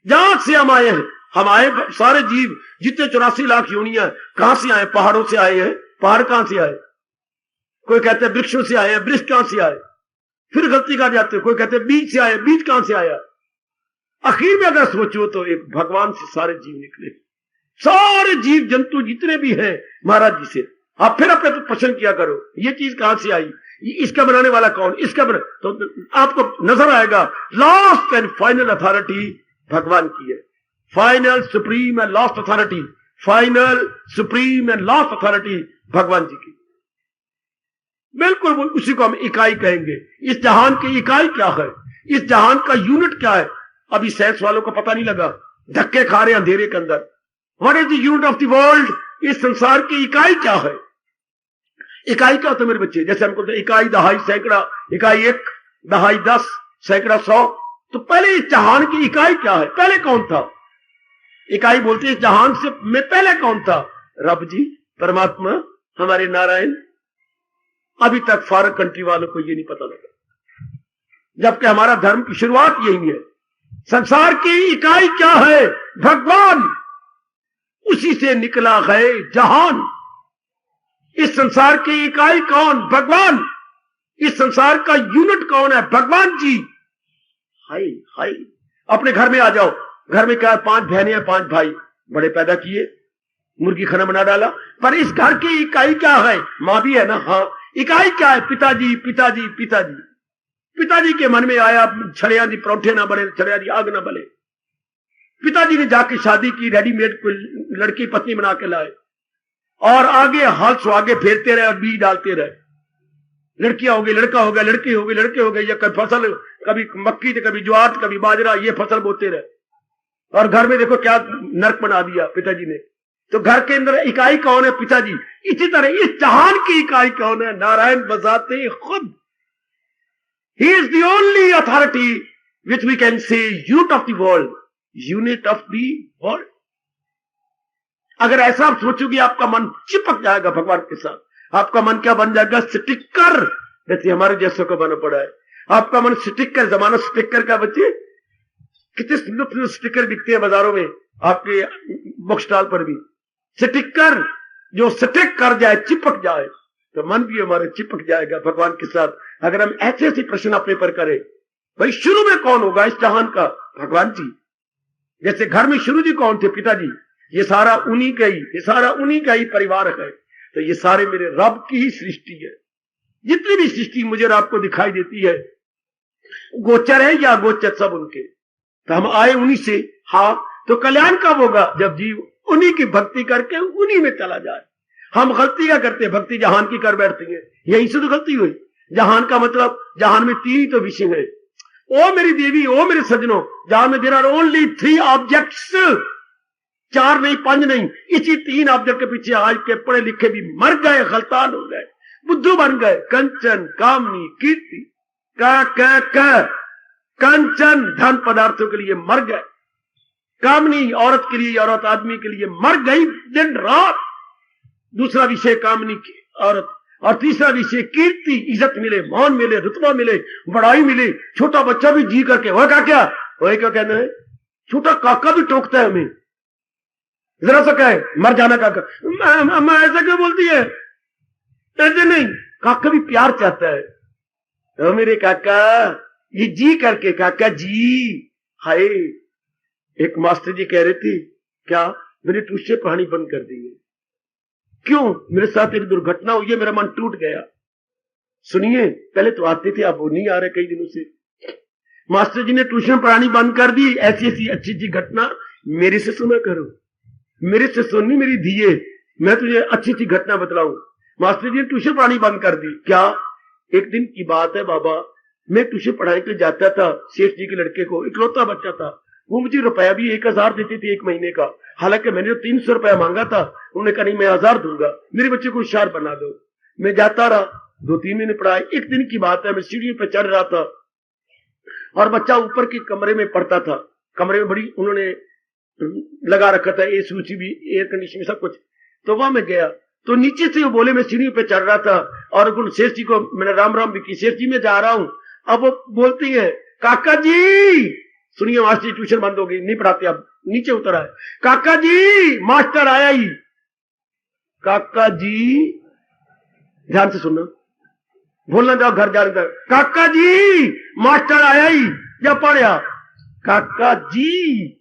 जहां से हम आए हैं। हम आए सारे जीव, जितने 84 लाख योनियां, कहां से आए? पहाड़ों से आए हैं। पहाड़ कहां से आए? कोई कहते हैं वृक्षों से आए हैं। वृक्ष कहां से आए? फिर गलती कर जाते हैं, कोई कहते हैं बीज से आए। बीज कहां से आया? आखिर में अगर सोचो तो एक भगवान से सारे जीव निकले। सारे जीव जंतु जितने भी हैं महाराज जी से। आप फिर अपने तो प्रश्न किया करो, ये चीज कहां से आई, इसका बनाने वाला कौन, इसका तो आपको नजर आएगा लास्ट एंड फाइनल अथॉरिटी भगवान की है। Final supreme and last authority, final supreme and last authority भगवान जी की। बिल्कुल उसी को हम इकाई कहेंगे। इस जहान की इकाई क्या है, इस जहान का यूनिट क्या है? अभी साइंस वालों को पता नहीं लगा, धक्के खा रहे हैं अंधेरे के अंदर। What is the unit of the world? इस संसार की इकाई क्या है? इकाई क्या होता है मेरे बच्चे? जैसे हमको इकाई, दहाई, सैकड़ा, इकाई 1, दहाई 10, सैकड़ा 100। तो पहले इस जहान की इकाई क्या है? पहले कौन था? इकाई बोलते इस जहान से में पहले कौन था? रब जी, परमात्मा, हमारे नारायण। अभी तक फॉरेन कंट्री वालों को ये नहीं पता लगा, जबकि हमारा धर्म की शुरुआत यही है। संसार की इकाई क्या है? भगवान। उसी से निकला है जहान। इस संसार की इकाई कौन? भगवान। इस संसार का यूनिट कौन है? भगवान जी। हाय हाय, अपने घर में आ जाओ। घर में क्या है? 5 बहनें हैं, 5 भाई। बड़े पैदा किए, मुर्गी खाना बना डाला, पर इस घर की इकाई क्या है? मां भी है ना? हाँ। इकाई क्या है? पिताजी पिताजी पिताजी। पिताजी के मन में आया छड़िया जी परोठे ना बने, छड़िया जी आग ना बले। पिताजी ने जाके शादी की, रेडीमेड को लड़की पत्नी बना के लाए और आगे हाल सुहागे फेरते रहे और बीज डालते रहे। लड़कियां हो गई, लड़का हो गया, लड़की हो गई, लड़के हो गए। या कभी फसल, कभी मक्की, कभी ज्वार, कभी बाजरा, ये फसल बोते रहे। और घर में देखो क्या नरक बना दिया पिताजी ने। तो घर के अंदर इकाई कौन है? पिताजी। इसी तरह इस जहान की इकाई कौन है? नारायण बजाते खुद। He is the only authority which we can say unit of the world, unit of the world. अगर ऐसा आप सोचोगे आपका मन चिपक जाएगा भगवान के साथ। आपका मन क्या बन जाएगा? स्टिकर, जैसे हमारे जैसों को बना पड़ा है। आपका मन स्टिकर, जमाना स्टिकर का। बच्चे कितने सुंदर सुंदर स्टिकर दिखते हैं बाजारों में, आपके बुक स्टॉल पर भी। स्टिकर जो स्टिक कर जाए, चिपक जाए, तो मन भी हमारे चिपक जाएगा भगवान के साथ। अगर हम ऐसे ऐसे प्रश्न अपने पर करें, भाई शुरू में कौन होगा इस जहान का? भगवान जी। जैसे घर में शुरू जी कौन थे? पिताजी। ये सारा उन्हीं का ही, ये सारा उन्हीं का ही परिवार है। तो ये सारे मेरे रब की ही सृष्टि है। जितनी भी सृष्टि मुझे और आपको दिखाई देती है, गोचर है या अगोचर, सब उनके। तो हम आए उन्हीं से। हाँ, तो कल्याण कब होगा? जब जीव उन्हीं की भक्ति करके उन्हीं में चला जाए। हम गलती क्या करते हैं? भक्ति जहान की कर बैठती है। यहीं से तो गलती हुई। जहान का मतलब, जहान में 3 ही तो विषय है। ओ मेरी देवी, ओ मेरे सजनों, जहां में देर आर ओनली 3 ऑब्जेक्ट्स, 4 नहीं, 5 नहीं। इसी 3 ऑब्जेक्ट के पीछे आज के पढ़े लिखे भी मर गए, गलतान हो गए, बुद्धू बन गए। कंचन, कामनी, कीर्ति, कंचन धन पदार्थों के लिए मर गए। कामनी औरत के लिए, औरत आदमी के लिए मर गई दिन रात। दूसरा विषय कामनी की औरत, और तीसरा विषय कीर्ति, इज्जत मिले, मान मिले, रुतबा मिले, बड़ाई मिले। छोटा बच्चा भी जी करके वो क्या कहना है? छोटा काका भी टोकता है हमें, जरा सा कहे मर जाना काका। मैं ऐसा क्यों बोलती है? ऐसे नहीं, काका भी प्यार चाहता है। ओ मेरे काका, ये जी करके काका जी। हाय, एक मास्टर जी कह रहे थे, क्या मैंने ट्यूशन पढ़ानी बंद कर दी है। क्यों? मेरे साथ एक दुर्घटना हुई है, मेरा मन टूट गया। सुनिए, पहले तो आते थे, अब वो नहीं आ रहे कई दिनों से। मास्टर जी ने ट्यूशन पढ़ानी बंद कर दी। ऐसी ऐसी अच्छी अच्छी घटना मेरे से सुना करो, मेरे से सुननी मेरी धीए, मैं तुझे अच्छी अच्छी घटना बतलाऊं। मास्टर जी ने ट्यूशन पढ़ानी बंद कर दी। क्या? एक दिन की बात है बाबा, मैं ट्यूशन पढ़ाने के लिए जाता था सेठ जी के लड़के को, इकलौता बच्चा था। वो मुझे रुपया भी 1000 देते थे 1 महीने का। हालांकि मैंने जो 300 रुपया मांगा था, उन्होंने कहा नहीं मैं 1000 दूंगा, मेरे बच्चे को होशियार बना दो। मैं जाता रहा, 2-3 महीने पढ़ाए। एक दिन की बात है, मैं सीढ़ी पे चढ़ रहा था और बच्चा ऊपर के कमरे में पढ़ता था। कमरे में बड़ी उन्होंने लगा रखा था, एसी उसी भी, एयर कंडीशन सब कुछ। तो वहां मैं गया, तो नीचे से वो बोले, मैं सीढ़ी पे चढ़ रहा था और शेष जी को मैंने राम राम भी की, शेष जी मैं जा रहा हूं। अब वो बोलती है, काका जी, सुनिए मास्टर ट्यूशन बंद हो गई, नहीं पढ़ाते अब, नीचे उतर आए। काका जी, मास्टर आया ही। काका जी, ध्यान से सुनना, बोलना जाओ घर जाने तक। काका जी, मास्टर आया ही, या पढ़ा? काका जी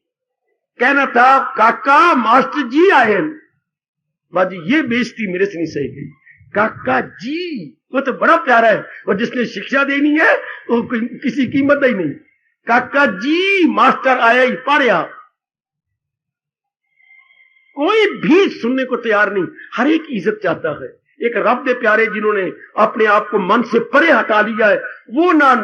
कहना था, काका मास्टर जी आए। बाजी ये बेइज्जती मेरे से नहीं सही गई। काका जी, वो तो बड़ा प्यारा है, और जिसने शिक्षा देनी है वो किसी कीमत ही नहीं। काका जी, मास्टर आया ही, पढ़ा। कोई भी सुनने को तैयार नहीं, हर एक इज्जत चाहता है। एक रब दे प्यारे जिन्होंने अपने आप को मन से परे हटा लिया है, वो ना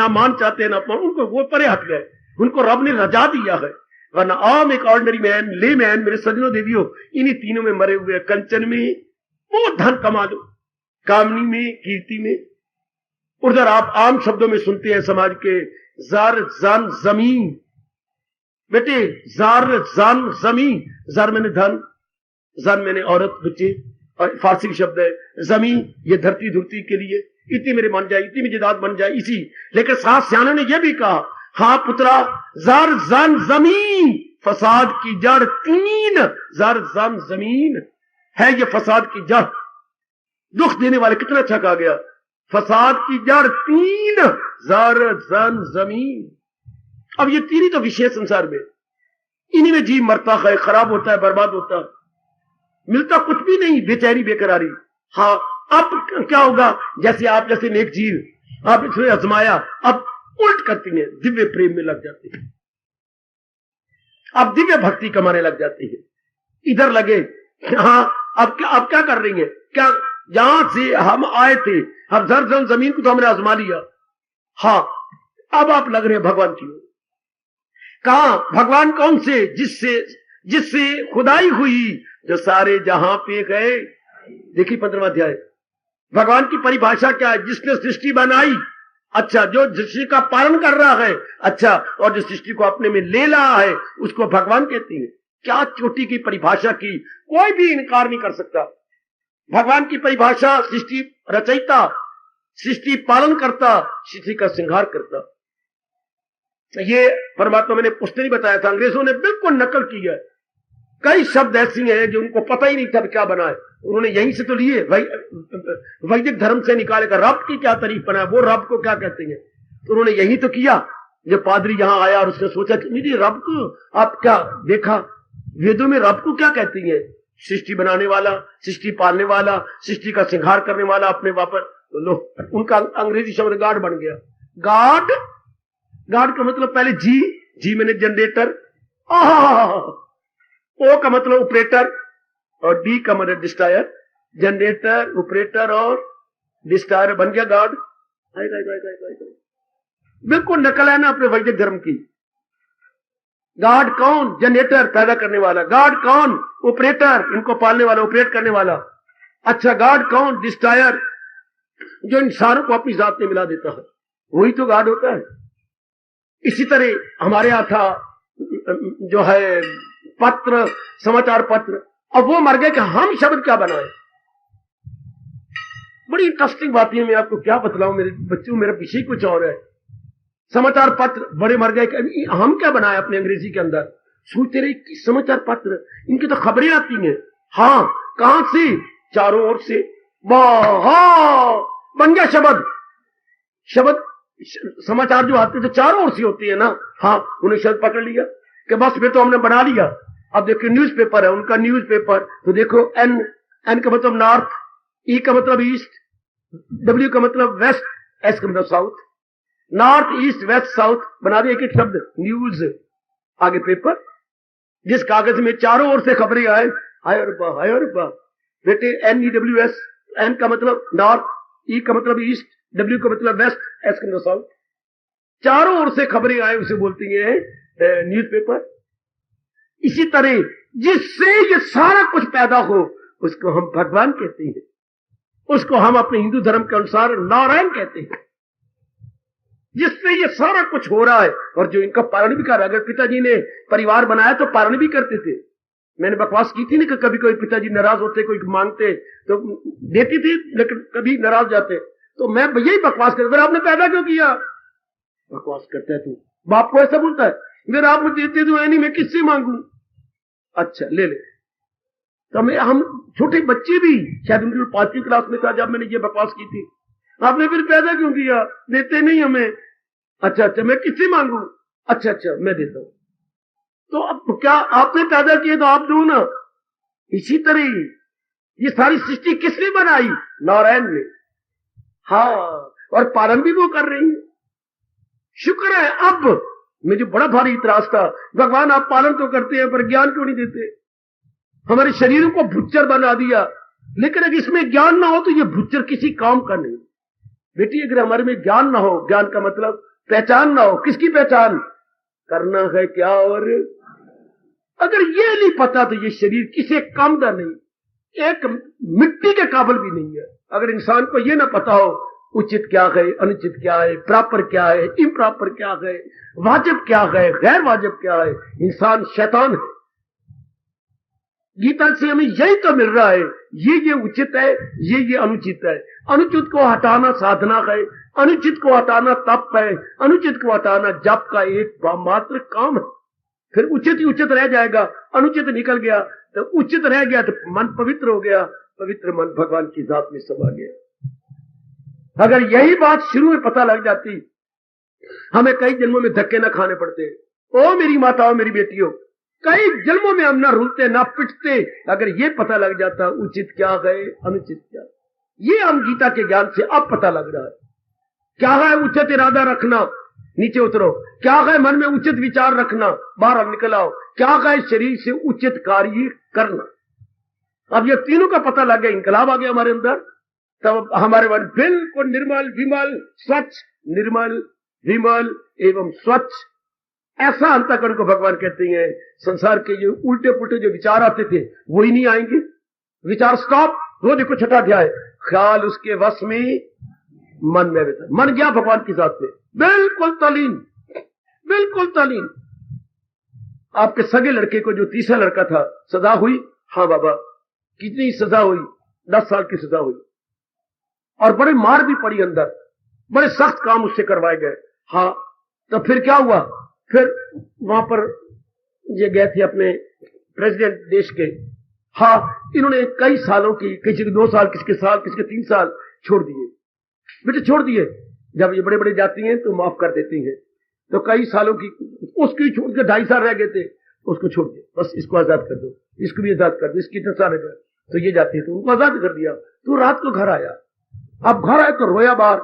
मान चाहते ना मान, उनको वो परे हट गए, उनको रब ने रजा दिया है। वरना आम एक ऑर्डिनरी मैन, ले मैन, मेरे सजनों देवियों, इन्हीं तीनों में मरे हुए। कंचन में बहुत धन कमा लो, कामनी में, कीर्ति में। उधर आप आम शब्दों में सुनते हैं समाज के, जार जान जमीन। बेटे, जार जान जमीन, जार मैंने धन, जान मैंने औरत बच्चे, और फारसी शब्द है जमीन, ये धरती धुरती के लिए। इतनी मेरे बन जाए, इतनी मेरी जायदाद बन जाए, इसी। लेकिन साथ सियाने ने यह भी कहा, हाँ पुत्रा, जर जन जमीन, फसाद की जड़ 3, जर जन जमीन है ये फसाद की जड़। दुख देने वाले कितना अच्छा कहा गया, फसाद की जड़ 3, जर जन जमीन। अब ये 3 ही तो विषय संसार में, इन्हीं में जीव मरता है, खराब होता है, बर्बाद होता है, मिलता कुछ भी नहीं, बेचैनी बेकरारी। हाँ, अब क्या होगा, जैसे आप जैसे नेक जीव आप इसमें आजमाया, अब उल्ट करती है, दिव्य प्रेम में लग जाती है, अब दिव्य भक्ति कमाने लग जाती है। इधर लगे, हाँ अब क्या कर रही है, क्या जहां से हम आए थे, हम जर जमीन को तो हमने आजमा लिया। हाँ, अब आप लग रहे हैं भगवान की ओर। कहा भगवान कौन से, जिससे खुदाई हुई, जो सारे जहां पे गए। देखिए 15वां अध्याय, भगवान की परिभाषा क्या है, जिसने सृष्टि बनाई, अच्छा, जो सृष्टि का पालन कर रहा है, अच्छा, और जो सृष्टि को अपने में ले रहा है उसको भगवान कहते हैं। क्या चोटी की परिभाषा की, कोई भी इनकार नहीं कर सकता। भगवान की परिभाषा सृष्टि रचयिता, सृष्टि पालन करता, सृष्टि का श्रृंगार करता। ये परमात्मा मैंने उसने नहीं बताया था, अंग्रेजों ने बिल्कुल नकल की है। कई शब्द ऐसी हैं जो उनको पता ही नहीं था क्या बना है, उन्होंने यहीं से तो लिए, वैदिक धर्म से निकाले कर रब की क्या तारीफ बनाया, वो रब को क्या कहते हैं, तो उन्होंने यही तो किया। जब पादरी यहां आया और उसने सोचा कि नहीं रब को आप क्या देखा, वेदों में रब को क्या कहती है, सृष्टि बनाने वाला, सृष्टि पालने वाला, सृष्टि का श्रृंगार करने वाला, अपने वापर, तो लो उनका अंग्रेजी शब्द गाड बन गया। गाड, गाड का मतलब पहले जी मैंने जनरेटर, ओ का मतलब ऑपरेटर, और डी का मतलब डिस्ट्रॉयर, जनरेटर, ऑपरेटर और डिस्ट्रॉयर बन गया गॉड। बिल्कुल नकल है ना अपने वैदिक धर्म की। गॉड कौन, जनरेटर पैदा करने वाला, गॉड कौन, ऑपरेटर इनको पालने वाला, ऑपरेट करने वाला। अच्छा, गॉड कौन, डिस्ट्रॉयर जो इंसानों को अपनी जात में मिला देता है, वही तो गॉड होता है। इसी तरह हमारे यहां था जो है पत्र, समाचार पत्र, अब वो मर गए कि हम शब्द क्या बनाए। बड़ी इंटरेस्टिंग बात है, मैं आपको क्या बतलाऊं मेरे बच्चों, मेरा विषय कुछ और है। समाचार पत्र बड़े मर गए कि हम क्या बनाए अपने अंग्रेजी के अंदर। सोचते रहे कि समाचार पत्र, इनकी तो खबरें आती हैं। हाँ, कहां से, चारों ओर से। बन गया शब्द समाचार जो आते थे चारों ओर से होती है ना। हाँ, उन्हें शब्द पकड़ लिया कि बस फिर तो हमने बना लिया। अब देखो न्यूज़पेपर है उनका, न्यूज़पेपर तो देखो एन का मतलब नॉर्थ, ई का मतलब ईस्ट, डब्ल्यू का मतलब वेस्ट, एस का मतलब south. North east west south बना दिया एक शब्द न्यूज। आगे पेपर, जिस कागज में चारों ओर से खबरें आए, हाय और बेटे, NEWS, एन का मतलब नॉर्थ, ई का मतलब ईस्ट, डब्ल्यू का मतलब वेस्ट, एस का मतलब साउथ। चारों ओर से खबरें आए उसे बोलती है न्यूज़पेपर। इसी तरह जिससे ये सारा कुछ पैदा हो उसको हम भगवान कहते हैं, उसको हम अपने हिंदू धर्म के अनुसार नारायण कहते हैं। जिससे ये सारा कुछ हो रहा है और जो इनका पालन भी कर रहा है। अगर पिताजी ने परिवार बनाया तो पालन भी करते थे। मैंने बकवास की थी ना कि कभी कोई पिताजी नाराज होते, कोई मांगते तो देती थी, लेकिन कभी नाराज जाते तो मैं यही बकवास करता, फिर आपने पैदा क्यों किया, बकवास करता है तू। बाप को ऐसा बोलता है, फिर आप मुझे देते तो नहीं, मैं किससे मांगू, अच्छा ले ले। तो हम छोटे बच्चे भी, शायद उनकी 5वीं क्लास में था जब मैंने ये बकवास की थी, आपने फिर पैदा क्यों किया, देते नहीं हमें, अच्छा मैं किससे मांगू, अच्छा मैं देता हूं। तो अब क्या आपने पैदा किए तो आप दो ना। इसी तरह ये सारी सृष्टि किसने बनाई, नारायण ने। हाँ, और पालन भी वो कर रही है। शुक्र है। अब मुझे बड़ा भारी इतराज था, भगवान आप पालन तो करते हैं पर ज्ञान क्यों नहीं देते। हमारे शरीरों को भुच्चर बना दिया, लेकिन अगर इसमें ज्ञान ना हो तो ये भुच्चर किसी काम का नहीं। बेटी, अगर हमारे में ज्ञान ना हो, ज्ञान का मतलब पहचान ना हो, किसकी पहचान, करना है क्या, और अगर ये नहीं पता तो ये शरीर किसी काम का नहीं, एक मिट्टी के काबिल भी नहीं है। अगर इंसान को ये ना पता हो उचित क्या है, अनुचित क्या है, प्रॉपर क्या है, इम्प्रॉपर क्या है, वाजिब क्या है, गैर वाजिब क्या है, इंसान शैतान है। गीता से हमें यही तो मिल रहा है, ये उचित है, ये अनुचित है। अनुचित को हटाना साधना है, अनुचित को हटाना तप है, अनुचित को हटाना जप का एक मात्र काम है। फिर उचित ही उचित रह जाएगा, अनुचित निकल गया तो उचित रह गया, तो मन पवित्र हो गया, पवित्र मन भगवान की जात में समा गया। अगर यही बात शुरू में पता लग जाती, हमें कई जन्मों में धक्के न खाने पड़ते। ओ मेरी माताओं, मेरी बेटियों, कई जन्मों में हम ना रुलते ना पिटते, अगर ये पता लग जाता उचित क्या है, अनुचित क्या। ये हम गीता के ज्ञान से अब पता लग रहा है। क्या है उचित इरादा रखना, नीचे उतरो। क्या है मन में उचित विचार रखना, बाहर निकल आओ। क्या है शरीर से उचित कार्य करना। अब ये तीनों का पता लग गया, इनकलाब आ गया हमारे अंदर। तब हमारे मन बिल्कुल निर्मल विमल स्वच्छ, निर्मल विमल एवं स्वच्छ, ऐसा अंतःकरण को भगवान कहते हैं। संसार के जो उल्टे पुल्टे जो विचार आते थे वो ही नहीं आएंगे। विचार स्टॉप। वो देखो छठा अध्याय, ख्याल उसके वश में, मन में विचार। मन गया भगवान की जात में, बिल्कुल तलीन, बिल्कुल तलीन। आपके सगे लड़के को जो तीसरा लड़का था, सजा हुई? हाँ बाबा। कितनी सजा हुई? 10 साल की सजा हुई, और बड़े मार भी पड़ी अंदर, बड़े सख्त काम उससे करवाए गए। हाँ, तो फिर क्या हुआ? फिर वहां पर ये गए थे अपने प्रेसिडेंट देश के। हाँ, इन्होंने कई सालों की, किसी के 2 साल, किसी के साल, किसी के 3 साल छोड़ दिए, बेटे छोड़ दिए। जब ये बड़े बड़े जाती हैं तो माफ कर देती हैं, तो कई सालों की उसकी छोड़ के 2.5 साल रह गए थे, उसको छोड़ दिया। बस इसको आजाद कर दो, इसको भी आजाद कर दो, इसकी 10 साल रह गए, तो ये जाती है तो उनको आजाद कर दिया। तो रात को घर आया, अब घर आया तो रोया बाहर।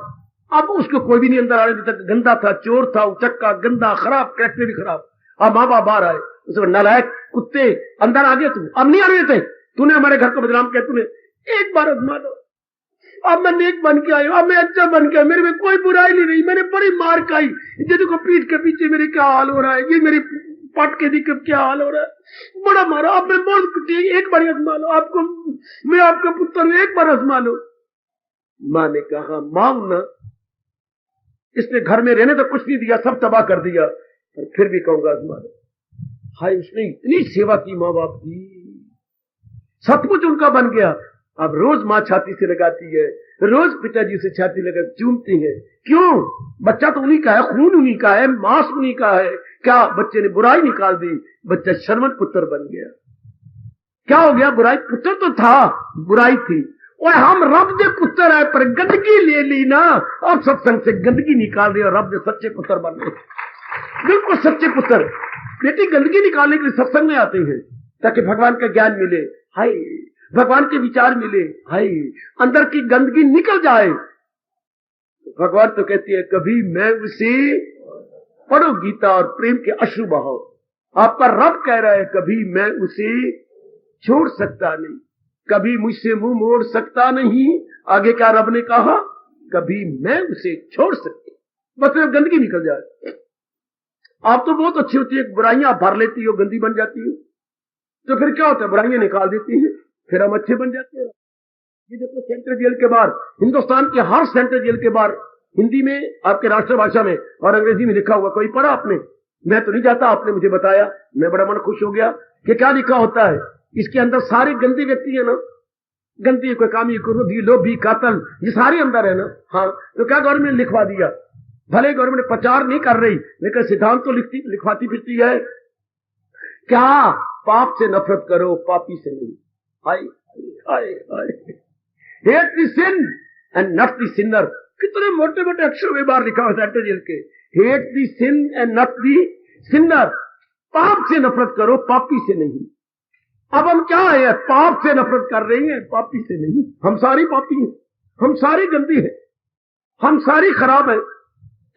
अब उसको कोई भी नहीं अंदर आने देता, गंदा था, चोर था, उचक्का, गंदा, खराब, कैरेक्टर भी खराब। अब माँ बाप बाहर आए, उसको नालायक कुत्ते अंदर आ गए, तू अब नहीं आ रहे थे, तूने हमारे घर को बदनाम किया, तूने एक बार आजमा दो। अब मैं नेक बन के आया, अब मैं अच्छा बन गया, मेरे में कोई बुराई नहीं रही, मैंने बड़ी मार खाई। ये देखो पीठ के पीछे मेरे क्या हाल हो रहा है, ये मेरी पट के दी क्या हाल हो रहा है, बड़ा मारा। अब मैं बहुत पिटी, एक बार आजमा लो, आपको मैं आपका पुत्र हूं, एक बार आजमा लो। माँ ने कहा, मां ना, इसने घर में रहने तो कुछ नहीं दिया, सब तबाह कर दिया, पर फिर भी कहूंगा आजमा लो। हाय, उसने इतनी सेवा की माँ बाप की, सचमुच उनका बन गया। अब रोज माँ छाती से लगाती है, रोज पिताजी से छाती लगा चूमती है। क्यों? बच्चा तो उन्हीं का है, खून उन्हीं का है, मांस उन्हीं का है। क्या बच्चे ने बुराई निकाल दी, बच्चा शर्मन पुत्र बन गया। क्या हो गया? बुराई, पुत्र तो था, बुराई थी। और हम रब दे पुत्र है, पर गंदगी ले ली ना, अब सत्संग से गंदगी निकाल दी और रब दे सच्चे पुत्र बन गए, बिल्कुल सच्चे पुत्र। बेटी गंदगी निकालने के लिए सत्संग में आते हैं, ताकि भगवान का ज्ञान मिले, हाय, भगवान के विचार मिले, हाय, अंदर की गंदगी निकल जाए। भगवान तो कहती है, कभी मैं उसे, पढ़ो गीता और प्रेम के अश्रु बहाओ। आपका रब कह रहा है, कभी मैं उसे छोड़ सकता नहीं, कभी मुझसे मुंह मोड़ सकता नहीं। आगे क्या रब ने कहा? कभी मैं उसे छोड़ सकती, बस गंदगी निकल जाए। आप तो बहुत अच्छी होती है, बुराइयां भर लेती हो, गंदी बन जाती हो, तो फिर क्या होता है? बुराइयां निकाल देती है, फिर हम अच्छे बन जाते हैं। ये देखो सेंट्रल जेल के बाहर, हिंदुस्तान के हर सेंट्रल जेल के बाहर हिंदी में, आपके राष्ट्रभाषा में और अंग्रेजी में लिखा हुआ, कोई पढ़ा आपने? मैं तो नहीं जाता, आपने मुझे बताया, मैं बड़ा मन खुश हो गया कि क्या लिखा होता है। इसके अंदर सारे गंदे व्यक्ति है ना, गंदी, कोई कामी, क्रोधी, लोभी, कातल, ये सारे अंदर है ना। हाँ, तो क्या गवर्नमेंट लिखवा दिया? भले गवर्नमेंट प्रचार नहीं कर रही, लेकिन सिद्धांत तो लिखवाती फिरती है। क्या? पाप से नफरत करो, पापी से नहीं। हाय हाय हाय, hate the sin and not the sinner. कितने मोटे मोटे अक्षरों में बाहर लिखा हुआ है जेल के, hate the sin and not the sinner. पाप से नफरत करो, पापी से नहीं। अब हम क्या है? पाप से नफरत कर रहे हैं, पापी से नहीं। हम सारी पापी हैं, हम सारी गंदी है, हम सारी खराब है।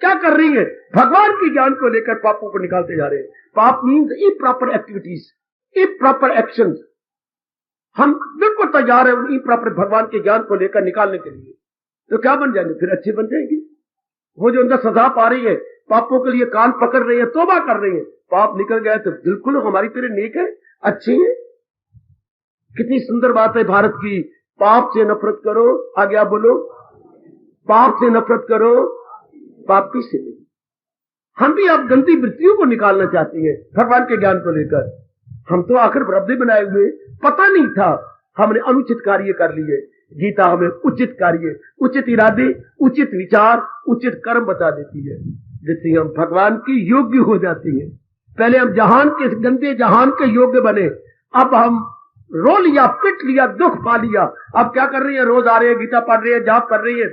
क्या कर रही है? भगवान के ज्ञान को लेकर पापों को निकालते जा रहे हैं। पाप means improper activities, improper actions. हम बिल्कुल तैयार है उन इम्प्रॉपर भगवान के ज्ञान को लेकर निकालने के लिए। तो क्या बन जाएंगे? फिर अच्छे बन जाएंगे। वो जो अंदर सजा पा रही है, पापों के लिए कान पकड़ रही है, तौबा कर रही है, पाप निकल गए तो बिल्कुल हमारी तरह नेक है, अच्छी है। कितनी सुंदर बात है भारत की, पाप से नफरत करो, आगे आप बोलो, पाप से नफरत करो, पापी से नहीं। हम भी आप गंदी वृत्तियों को निकालना चाहती हैं भगवान के ज्ञान को लेकर। हम तो आखिर बराबर बनाए हुए, पता नहीं था, हमने अनुचित कार्य कर लिए। गीता हमें उचित कार्य, उचित इरादे, उचित विचार, उचित कर्म बता देती है, जिससे हम भगवान के योग्य हो जाते हैं। पहले हम जहान के, गंदे जहान के योग्य बने, अब हम रो लिया, पिट लिया, दुख पा लिया, अब क्या कर रही है? रोज आ रहे हैं, गीता पढ़ रही है, जाप कर रही है,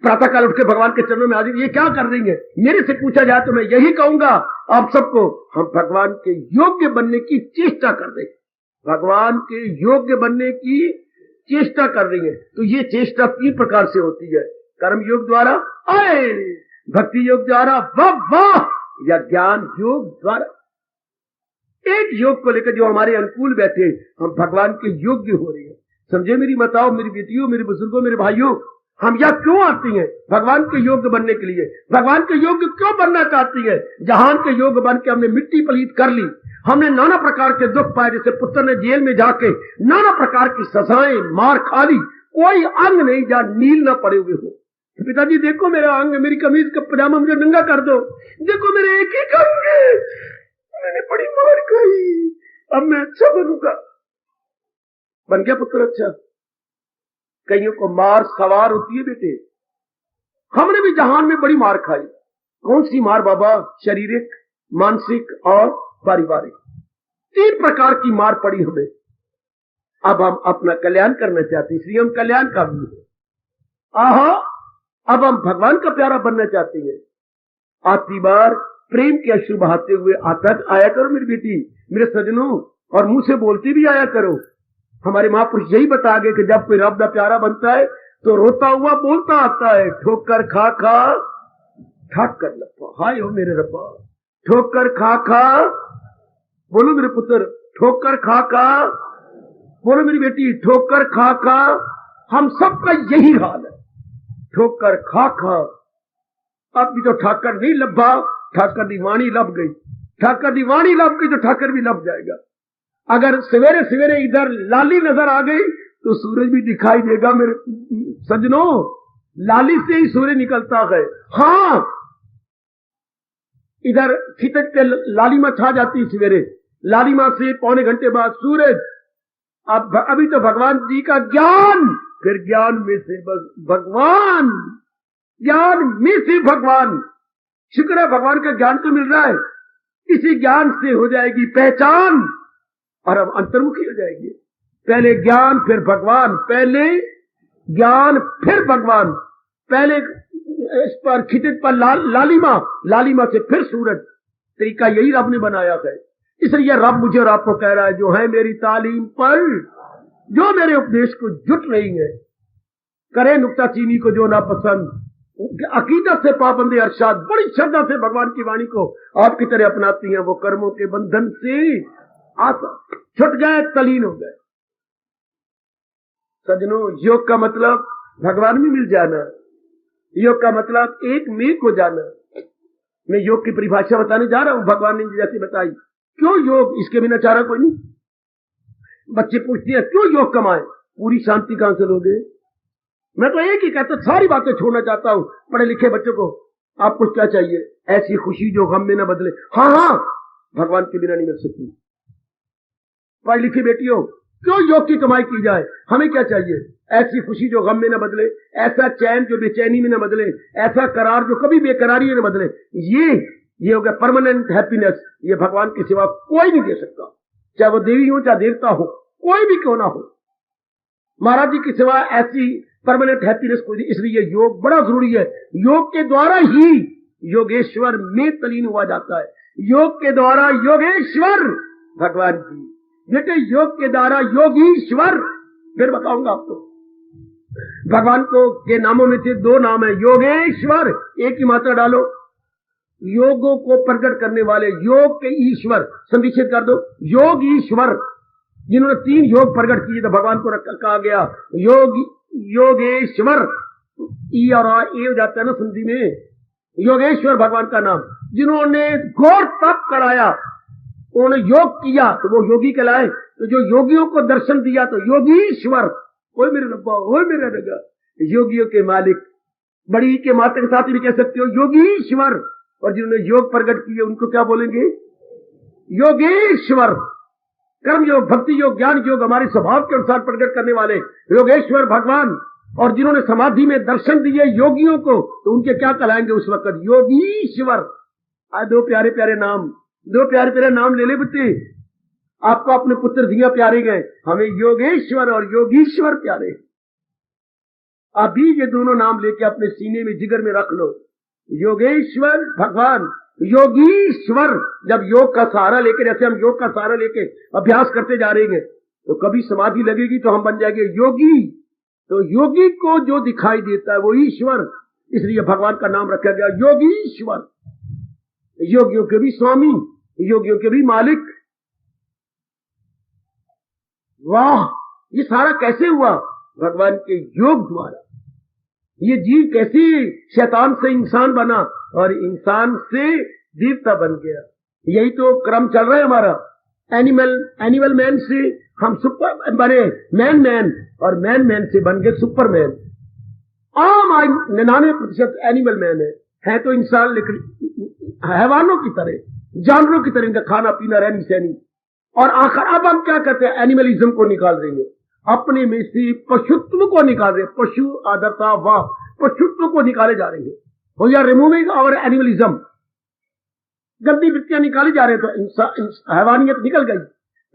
प्रातः काल उठ के भगवान के चरणों में हाजिर। ये क्या कर रही है? मेरे से पूछा जाए तो मैं यही कहूंगा आप सबको, हम भगवान के योग्य बनने की चेष्टा कर रहे हैं, भगवान के योग्य बनने की चेष्टा कर रही है। तो ये चेष्टा 3 प्रकार से होती है, कर्म योग द्वारा, आए भक्ति योग द्वारा, वाह, या ज्ञान योग द्वारा। एक योग को लेकर जो हमारे अनुकूल बैठे, हम भगवान के योग्य हो रहे हैं। समझे मेरी माताओं, मेरी बेटियों, मेरे बुजुर्गों, मेरे भाइयों, हम यह क्यों आती हैं? भगवान के योग्य बनने के लिए। भगवान के योग्य क्यों बनना चाहती है? जहान के योग्य बन के हमने मिट्टी पलीत कर ली, हमने नाना प्रकार के दुख पाए, जैसे पुत्र ने जेल में जाके नाना प्रकार की सजाएं, मार खा ली, कोई अंग नहीं जहां नील ना पड़े हुए हो। पिताजी देखो मेरा अंग, मेरी कमीज का पजामा मुझे नंगा कर दो, देखो मेरे एक ही अंग है, मैंने बड़ी मार खाई, अब मैं अच्छा बनूंगा। बन गया पुत्र अच्छा? कईयों को मार सवार होती है बेटे। हमने भी जहान में बड़ी मार खाई। कौन सी मार बाबा? शारीरिक, मानसिक और पारिवारिक, 3 प्रकार की मार पड़ी हमें। अब हम अपना कल्याण करना चाहते हैं, इसलिए हम कल्याण का भी है। आहा, अब हम भगवान का प्यारा बनना चाहते हैं। आती बार प्रेम के अश्रु बहाते हुए आया करो मेरी बेटी, मेरे सजनों, और मुंह से बोलती भी आया करो। हमारे महापुरुष यही बता गए कि जब कोई रब दा प्यारा बनता है तो रोता हुआ बोलता आता है, ठोकर खा खा ठाक कर लपा, हाय हो मेरे रब्बा, ठोकर खा खा, बोलो मेरे पुत्र, ठोकर खा खा, बोलो मेरी बेटी, ठोकर खा खा। हम सबका यही हाल है, ठोकर खा खा। अब भी तो ठाकर नहीं लब्भा, ठाकर दी वाणी लब गई, ठाकर दी वाणी लब गई तो ठाकर भी लब जाएगा। अगर सवेरे सवेरे इधर लाली नजर आ गई तो सूरज भी दिखाई देगा मेरे सजनों, लाली से ही सूर्य निकलता है। हाँ, इधर खितक पे लालिमा छा जाती है सवेरे, लालिमा से पौने घंटे बाद सूरज। अब अभी तो भगवान जी का ज्ञान, फिर ज्ञान में से बस भगवान, ज्ञान में से भगवान। शुक्र है भगवान का ज्ञान तो मिल रहा है, इसी ज्ञान से हो जाएगी पहचान और हम अंतर्मुखी हो जाएंगे। पहले ज्ञान फिर भगवान, पहले ज्ञान फिर भगवान, पहले इस पर खितित पर लालिमा, लालिमा से फिर सूरज। तरीका यही रब ने बनाया है। इसलिए रब मुझे और आपको कह रहा है, जो है मेरी तालीम पर, जो मेरे उपदेश को जुट नहीं है, करे नुक्ताचीनी को जो ना पसंद, अकीदत से पाबंदी अरशाद, बड़ी श्रद्धा से भगवान की वाणी को आपकी तरह अपनाती हैं, वो कर्मों के बंधन से आसा छुट गए, तलीन हो गए। सजनों, योग का मतलब भगवान में मिल जाना, योग का मतलब एक में को जाना। मैं योग की परिभाषा बताने जा रहा हूं, भगवान ने जैसे बताई। क्यों योग? इसके बिना चारा कोई नहीं। बच्चे पूछते हैं क्यों योग कमाए, पूरी शांति कहां से लोगे? मैं तो एक ही कहता, सारी बातें छोड़ना चाहता हूं। पढ़े लिखे बच्चों को आपको क्या चाहिए? ऐसी खुशी जो गम में न बदले। हाँ, भगवान के बिना नहीं मिल सकती। पढ़ी लिखी बेटियों, क्यों योग की कमाई की जाए? हमें क्या चाहिए? ऐसी खुशी जो गम में न बदले, ऐसा चैन जो बेचैनी में न बदले, ऐसा करार जो कभी बेकरारी में न बदले। ये हो गया परमानेंट हैप्पीनेस। ये भगवान के सिवा कोई नहीं दे सकता, चाहे वो देवी हो चाहे देवता हो, कोई भी क्यों ना हो। महाराज जी के सिवा ऐसी परमानेंट हैप्पीनेस कोई नहीं। इसलिए योग बड़ा जरूरी है। योग के द्वारा ही योगेश्वर में तलीन हुआ जाता है। योग के द्वारा योगेश्वर भगवान जी, बेटे योग के द्वारा योगीश्वर। फिर बताऊंगा आपको, भगवान को के नामों में से 2 नाम है, योगेश्वर, एक ही मात्रा डालो, योगों को प्रकट करने वाले, योग के ईश्वर, संधिक्षित कर दो, योग ईश्वर। जिन्होंने 3 योग प्रकट किए तो भगवान को कहा गया योगेश्वर। ई और आ ए हो जाता है ना संधि में, योगेश्वर भगवान का नाम। जिन्होंने घोर तप कराया, उन्होंने योग किया तो वो योगी कहलाए। तो जो योगियों को दर्शन दिया तो योगीश्वर। ओए मेरे रब्बा, ओए मेरे रगा, योगियों के मालिक, बड़ी के माता के साथ भी कह सकते हो योगीश्वर। और जिन्होंने योग प्रकट किए उनको क्या बोलेंगे? योगेश्वर, कर्म योग, भक्ति योग, ज्ञान योग, हमारे स्वभाव के अनुसार प्रकट करने वाले योगेश्वर भगवान, और जिन्होंने समाधि में दर्शन दिए योगियों को, तो उनके क्या कहलाएंगे उस वक्त? योगीश्वर। दो प्यारे प्यारे नाम, दो प्यारे प्यारे नाम ले ले बच्चे। आपको अपने पुत्र धिया प्यारे गए, हमें योगेश्वर और योगीश्वर प्यारे। अभी ये दोनों नाम लेके अपने सीने में, जिगर में रख लो। योगेश्वर भगवान, योगीश्वर। जब योग का सहारा लेके, जैसे हम योग का सहारा लेके अभ्यास करते जा रहे हैं, तो कभी समाधि लगेगी तो हम बन जाएंगे योगी। तो योगी को जो दिखाई देता है वो ईश्वर, इसलिए भगवान का नाम रखा गया योगीश्वर। योगियों के भी स्वामी, योगियों के भी मालिक। वाह, ये सारा कैसे हुआ? भगवान के योग द्वारा। ये जीव कैसे शैतान से इंसान बना और इंसान से देवता बन गया। यही तो क्रम चल रहा है हमारा। एनिमल मैन से हम सुपर बने मैन, और मैन से बन गए सुपरमैन। आम 99% एनिमल मैन है तो इंसान, लेकिन हैवानों की तरह, जानवरों की तरह इनका खाना पीना, रहनी सहनी। और आखिर अब हम क्या करते हैं? एनिमलिज्म को निकाल देंगे, अपने में से पशुत्व को निकाल रहे हैं। पशु आदरता, वाह, पशुत्व को निकाले जा रहे हैं। We are removing our animalism. गंदी वृत्तियां निकाली जा रहे हैं, तो हैवानियत निकल गई,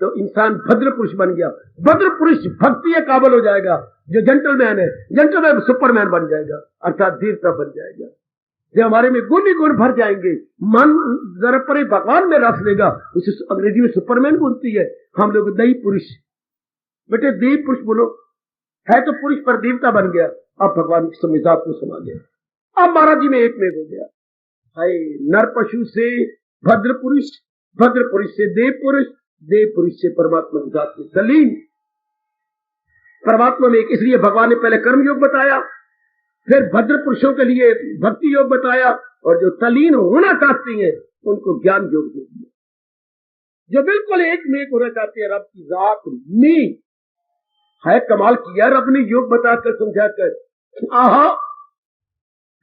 तो इंसान भद्र पुरुष बन गया। भद्र पुरुष भक्ति काबिल हो जाएगा। जो जेंटलमैन है, जेंटलमैन सुपरमैन बन जाएगा, अर्थात देवता बन जाएगा। जब हमारे में गुण ही गुण भर जाएंगे, मन जरा पर भगवान में रस लेगा, उसे अंग्रेजी में सुपरमैन बोलती है। हम लोग दई पुरुष, बेटे देव पुरुष बोलो, है तो पुरुष पर देवता बन गया। अब भगवान की संविधान को समा गया। अब महाराज जी में एक में हो गया। हाय, नर पशु से भद्र पुरुष, भद्र पुरुष से देव पुरुष, देव पुरुष से परमात्मा की जात में तल्लीन। परमात्मा में एक, इसलिए भगवान ने पहले कर्म योग बताया, फिर भद्र पुरुषों के लिए भक्ति योग बताया, और जो तल्लीन होना चाहती हैं उनको ज्ञान योग दे दिया। जो बिल्कुल एक में एक होना चाहते हैं रब की जात में, है कमाल किया रब ने योग बताकर समझाकर। आहा,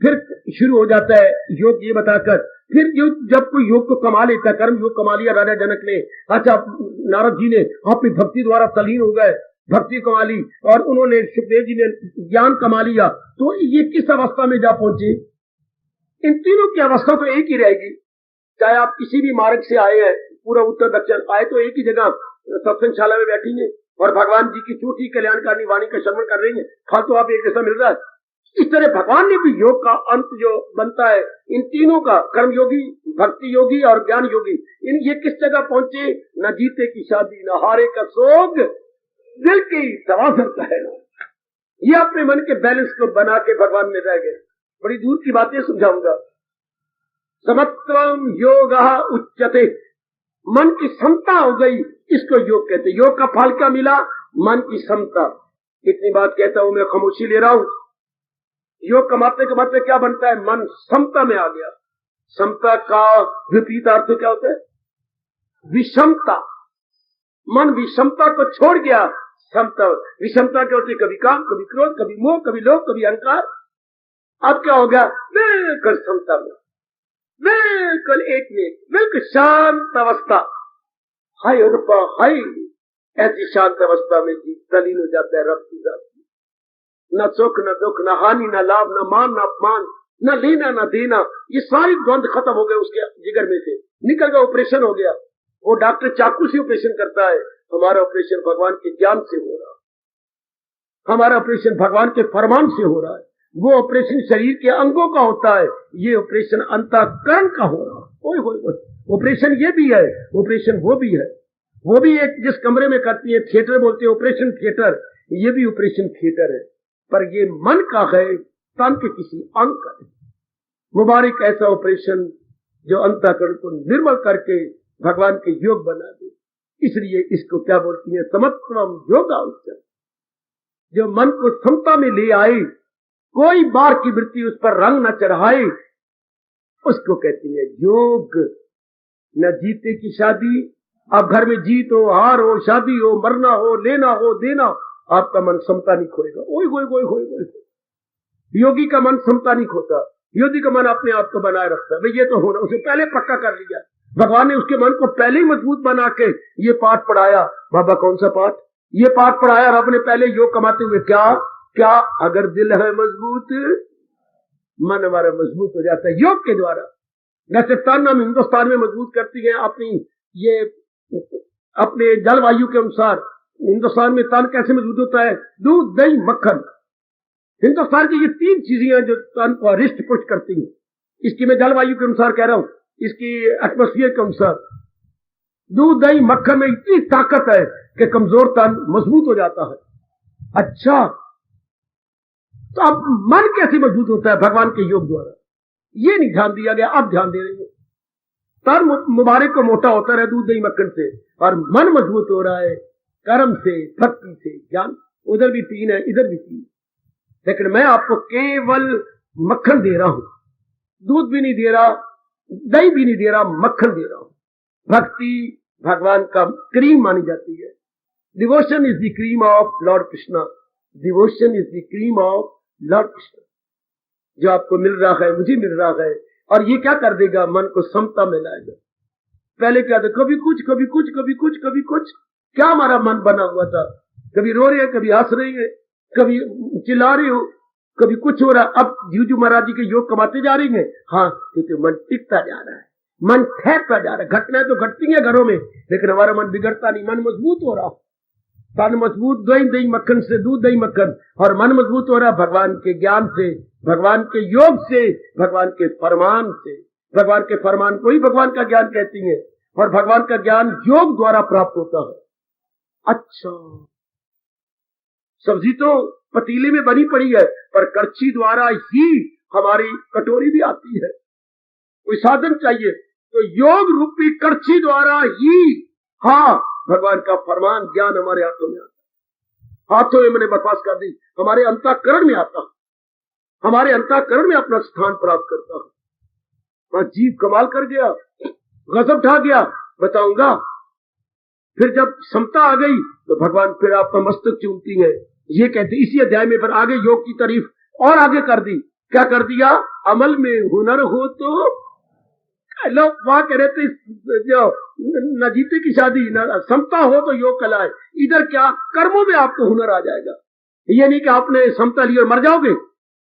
फिर शुरू हो जाता है योग ये बताकर। फिर जब कोई योग को कमा लेता है, कर्म योग कमा लिया राजा जनक ने, अच्छा नारद जी ने अपनी भक्ति द्वारा तल्लीन हो गए, भक्ति कमा ली, और उन्होंने सुखदेव जी ने ज्ञान कमा लिया, तो ये किस अवस्था में जा पहुंचे? इन तीनों की अवस्था तो एक ही रहेगी। चाहे आप किसी भी मार्ग से आए हैं, पूरा उत्तर दक्षिण आए, तो एक ही जगह सत्संगशाला में बैठी हैं और भगवान जी की छोटी कल्याणकारी वाणी का श्रवण कर रही है, फल तो आप एक जैसा मिल रहा है। इस तरह भगवान ने भी योग का अंत जो बनता है इन तीनों का, कर्म योगी, भक्ति योगी और ज्ञान योगी, इन ये किस जगह पहुंचे? न जीते की शादी, न हारे का सोग, दिल की दवा करता है। ये अपने मन के बैलेंस को बना के भगवान में रह गए। बड़ी दूर की बातें समझाऊंगा। समत्वम योग उच्यते, मन की समता हो गई, इसको योग कहते। योग का फल क्या मिला? मन की समता। इतनी बात कहता हूं, मैं खामोशी ले रहा हूं। योग कमाते कमाते क्या बनता है? मन समता में आ गया। समता का विपरीत अर्थ क्या होता है? विषमता। मन विषमता को छोड़ गया। समता, विषमता क्या होती है? कभी काम, कभी क्रोध, कभी मोह, कभी लोभ, कभी अहंकार। अब क्या हो गया? बिल्कुल समता में, बिल्कुल एक में, बिल्कुल शांत अवस्था। हाय रूपा, हाय, ऐसी शांत अवस्था में जी तलीन हो जाता है रब की जात। न सुख, न दुख, न हानि, न लाभ, न मान, न अपमान, न लेना, न देना, ये सारी द्वंद खत्म हो गए उसके जिगर में से, निकल गया। ऑपरेशन हो गया। वो डॉक्टर चाकू से ऑपरेशन करता है, हमारा ऑपरेशन भगवान के ज्ञान से हो रहा है। हमारा ऑपरेशन भगवान के फरमान से हो रहा है। वो ऑपरेशन शरीर के अंगों का होता है, ये ऑपरेशन अंतःकरण का हो रहा है। ओए ऑपरेशन ये भी है, ऑपरेशन वो भी है। वो भी एक जिस कमरे में करती है, थिएटर बोलते हैं, ऑपरेशन थिएटर, ये भी ऑपरेशन थिएटर है। पर ये मन का है, तन के किसी अंग का है। मुबारक ऐसा ऑपरेशन जो अंतःकरण को निर्मल करके भगवान के योग बना दे। इसलिए इसको क्या बोलती है? समत्वम योगा उच्चते। जो मन को समता में ले आए, कोई बार की वृत्ति उस पर रंग न चढ़ाए, उसको कहती है योग। न जीते की शादी, अब घर में जीत हो, हार हो, शादी हो, मरना हो, लेना हो, देना, आपका मन समता नहीं खोएगा। ओए योगी का मन समता नहीं खोता। योगी का मन अपने आप को बनाए रखता है। भाई ये तो होना, उसे पहले पक्का कर लिया, भगवान ने उसके मन को पहले ही मजबूत बना के ये पाठ पढ़ाया। बाबा कौन सा पाठ? ये पाठ पढ़ाया रब ने पहले योग कमाते हुए। क्या क्या? अगर दिल है मजबूत, मन हमारा मजबूत हो जाता है योग के द्वारा। जैसे तन हम हिंदुस्तान में मजबूत करती है अपने जलवायु के अनुसार। हिंदुस्तान में तन कैसे मजबूत होता है? दूध, दही, मक्खन। हिंदुस्तान की ये 3 चीजें हैं जो तन को हृष्ट पुष्ट करती हैं। इसकी मैं जलवायु के अनुसार कह रहा हूं, इसकी एटमोस्फियर के अनुसार। दूध, दही, मक्खन में इतनी ताकत है कि कमजोर तन मजबूत हो जाता है। अच्छा, तो अब मन कैसे मजबूत होता है? भगवान के योग द्वारा। ये नहीं ध्यान दिया गया, अब ध्यान दे रहे हैं। तन मुबारक को मोटा होता रहा दूध, दही, मक्खन से, और मन मजबूत हो रहा है कर्म से, भक्ति से, ज्ञान। उधर भी 3 है, इधर भी 3। लेकिन मैं आपको केवल मक्खन दे रहा हूं, दूध भी नहीं दे रहा, दही भी नहीं दे रहा, मक्खन दे रहा हूं। भक्ति भगवान का क्रीम मानी जाती है। Devotion is the cream of Lord Krishna. Devotion is the cream of Lord Krishna. जो आपको मिल रहा है, मुझे मिल रहा है, और ये क्या कर देगा? मन को समता में लाएगा। पहले क्या था? कभी कुछ, कभी कुछ, कभी कुछ, कभी कुछ। क्या हमारा मन बना हुआ था? कभी रो रहे हैं, कभी हंस रहे हैं, कभी चिल्ला रहे हो, कभी कुछ हो रहा। अब जीजू महाराज जी के योग कमाते जा रही हैं। हाँ, क्योंकि मन टिकता जा रहा है, मन ठहरता जा रहा है। घटनाएं तो घटती हैं घरों में, लेकिन हमारा मन बिगड़ता नहीं, मन मजबूत हो रहा। तन मजबूत दही मक्खन से, दूध, दही, मक्खन, और मन मजबूत हो रहा भगवान के ज्ञान से, भगवान के योग से, भगवान के फरमान से। भगवान के फरमान को ही भगवान का ज्ञान कहती हैं, और भगवान का ज्ञान योग द्वारा प्राप्त होता है। अच्छा, सब्जी तो पतीले में बनी पड़ी है, पर करछी द्वारा ही हमारी कटोरी भी आती है। कोई साधन चाहिए, तो योग रूपी करछी द्वारा ही, हाँ, भगवान का फरमान ज्ञान हमारे हाथों में आता। हाथों में मैंने बकवास कर दी, हमारे अंतःकरण में आता, हमारे अंतःकरण में अपना स्थान प्राप्त करता है। वह जीव कमाल कर गया, गजब ढा गया, बताऊंगा। फिर जब समता आ गई तो भगवान फिर आपका मस्तक चूमती है। ये कहते इसी अध्याय में फिर आगे योग की तारीफ और आगे कर दी। क्या कर दिया? अमल में हुनर हो तो लोग वहां कह रहे थे जो न जीते की शादी, न समता हो तो योग कलाए। इधर क्या? कर्मों में आपको हुनर आ जाएगा। ये नहीं कि आपने समता ली और मर जाओगे,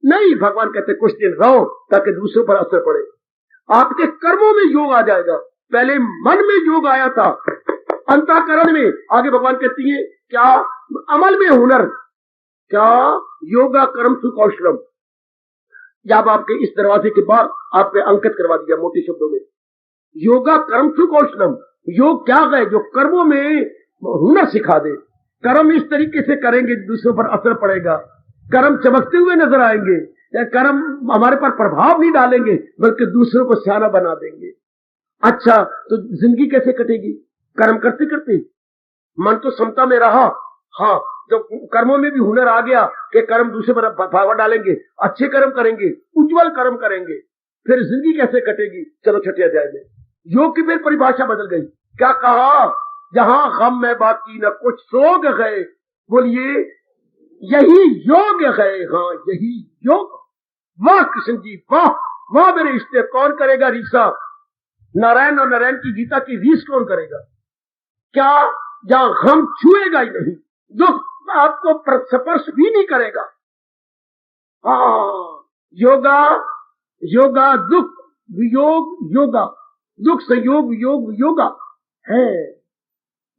नहीं। भगवान कहते कुछ दिन रहो ताकि दूसरों पर असर पड़े। आपके कर्मों में योग आ जाएगा। पहले मन में योग आया था, अंतःकरण में। आगे भगवान कहती है क्या? अमल में हुनर। क्या? योगा कर्म सुकौशलम। जब आपके इस दरवाजे के बाद आपने अंकित करवा दिया मोटे शब्दों में, योगा कर्म सुकौशलम। योग क्या है? जो कर्मों में हुनर सिखा दे। कर्म इस तरीके से करेंगे दूसरों पर असर पड़ेगा, कर्म चमकते हुए नजर आएंगे, कर्म हमारे पर प्रभाव नहीं डालेंगे बल्कि दूसरों को सियाना बना देंगे। अच्छा, तो जिंदगी कैसे कटेगी? कर्म करते करते। मन तो समता में रहा, हाँ, जब कर्मों में भी हुनर आ गया कि कर्म दूसरे पर प्रभाव डालेंगे, अच्छे कर्म करेंगे, उज्जवल कर्म करेंगे, फिर जिंदगी कैसे कटेगी? चलो छठे अध्याय में योग की फिर परिभाषा बदल गई। क्या कहा? जहां गम में बाकी न कुछ सोग गए। बोलिए, यही योग है। हाँ, यही योग। वाह कृष्ण जी, वाह वाह मेरे इष्ट। कौन करेगा रीसा? नारायण और नारायण की गीता की रीस कौन करेगा? क्या? जहां गम छुएगा ही नहीं, दुख आपको स्पर्श भी नहीं करेगा। हाँ, योगा योगा, दुख वियोग योगा, दुख संयोग वियोग योगा है।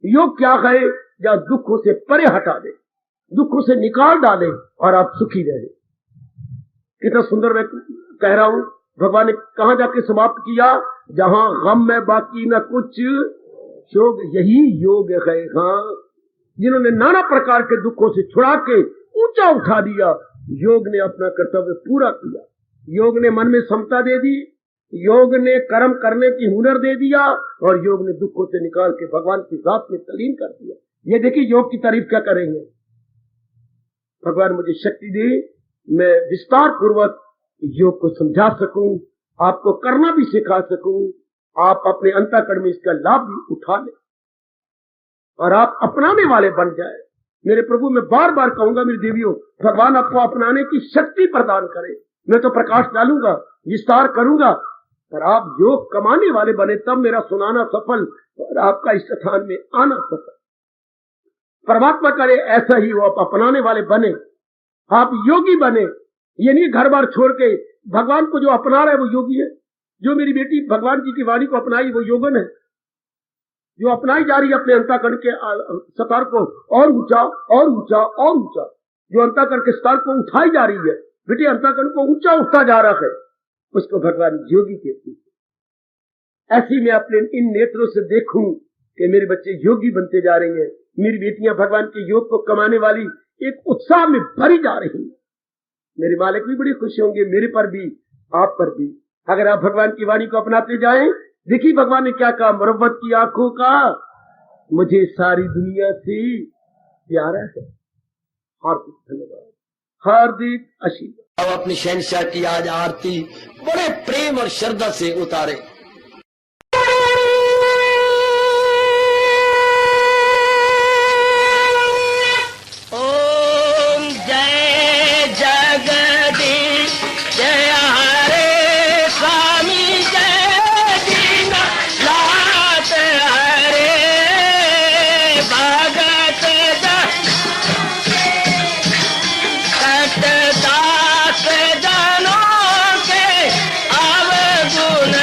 योग क्या है? जहां दुखों से परे हटा दे, दुखों से निकाल डाले और आप सुखी रहे। कितना सुंदर मैं कह रहा हूं। भगवान ने कहां जाके समाप्त किया? जहां गम में बाकी न कुछ शोक, यही योग है। हाँ, जिन्होंने नाना प्रकार के दुखों से छुड़ा के ऊंचा उठा दिया, योग ने अपना कर्तव्य पूरा किया। योग ने मन में समता दे दी, योग ने कर्म करने की हुनर दे दिया, और योग ने दुखों से निकाल के भगवान की जात में तलीन कर दिया। ये देखिए योग की तारीफ क्या करेंगे। भगवान मुझे शक्ति दे, मैं विस्तार पूर्वक योग को समझा सकूं, आपको करना भी सिखा सकूं, आप अपने अंतःकरण में इसका लाभ भी उठा लें और आप अपनाने वाले बन जाए। मेरे प्रभु, मैं बार बार कहूंगा मेरी देवियों, भगवान आपको अपनाने की शक्ति प्रदान करे। मैं तो प्रकाश डालूंगा, विस्तार करूंगा, पर आप योग कमाने वाले बने तब मेरा सुनाना सफल और आपका इस स्थान में आना सफल। परमात्मा करे ऐसा ही वो आप अपनाने वाले बने, आप योगी बने। ये नहीं घर बार छोड़ के भगवान को जो अपना रहा है वो योगी है। जो मेरी बेटी भगवान जी की वाणी को अपनाई वो योगन है। जो अपनाई जा रही है अपने अंतःकरण के स्तर को और ऊंचा और ऊंचा और ऊंचा, जो अंतःकरण के स्तर को उठाई जा रही है, बेटी अंतःकरण को ऊंचा उठता जा रहा है, उसको भगवान योगी कहते हैं। ऐसी मैं अपने इन नेत्रों से देखूं कि मेरे बच्चे योगी बनते जा रहे हैं, मेरी बेटियां भगवान के योग को कमाने वाली एक उत्साह में भरी जा रही हैं। मेरे मालिक भी बड़ी खुश होंगे, मेरे पर भी, आप पर भी, अगर आप भगवान की वाणी को अपनाते जाएं। देखिए भगवान ने क्या कहा, मुरव्वत की आंखों का मुझे सारी दुनिया से प्यारा है। हार्दिक धन्यवाद, हार्दिक आशीर्वाद। अब अपनी शहंशाह की आज आरती बड़े प्रेम और श्रद्धा से उतारे। ओम जय जगदीश जय हरे स्वामी जय दीनानाथ हरे भगत दास जनों के अवगुण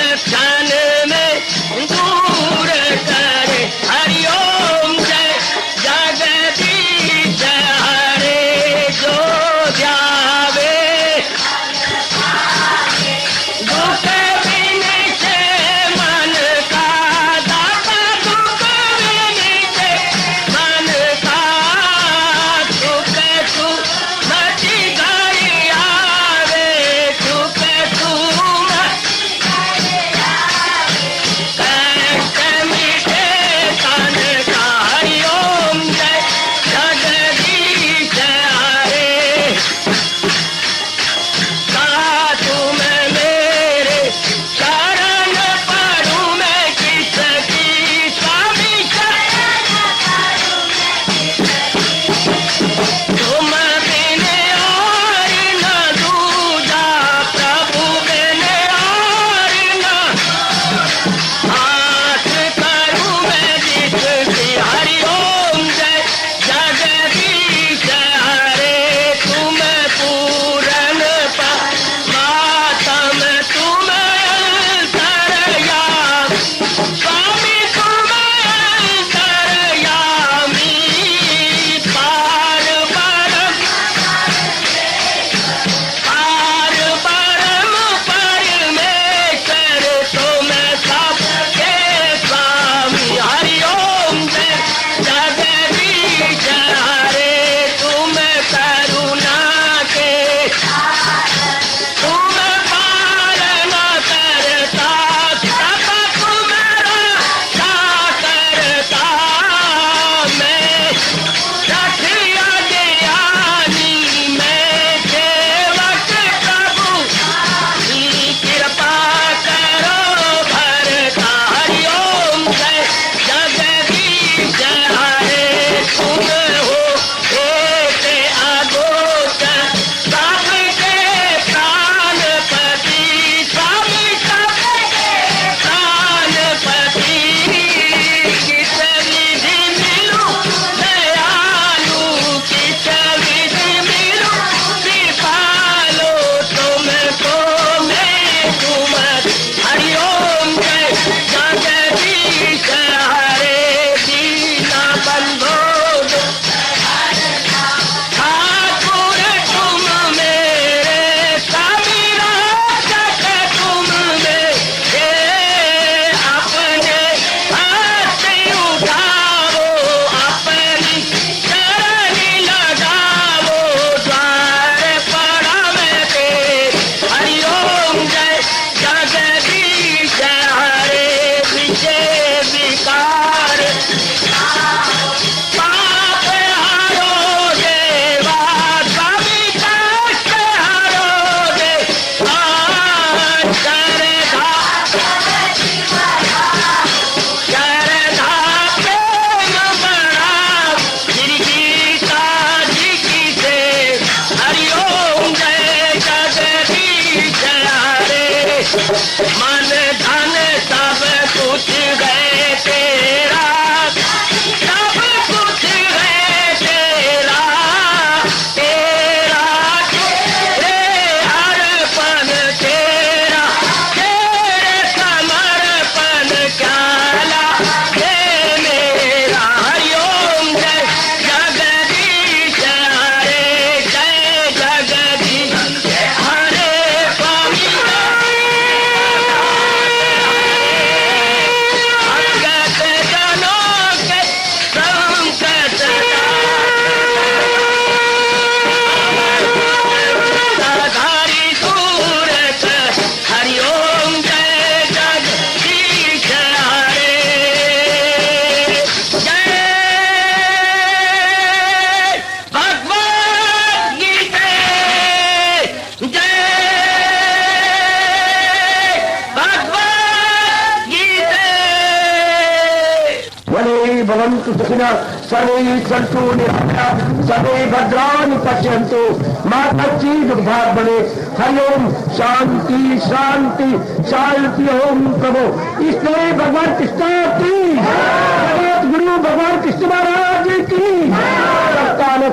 भवन्तु सुखिनः सर्वे सन्तु निरामयाः सर्वे भद्राणि पश्यन्तु मा कश्चित् दुर्भाग्यं भवेत्। हरि ओम शांति शांति शांति। ओम प्रभु इसलिए भगवान कृष्ण की जगत गुरु भगवान कृष्ण महाराज की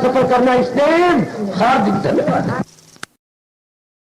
सफल करना इसलिए हार्दिक धन्यवाद।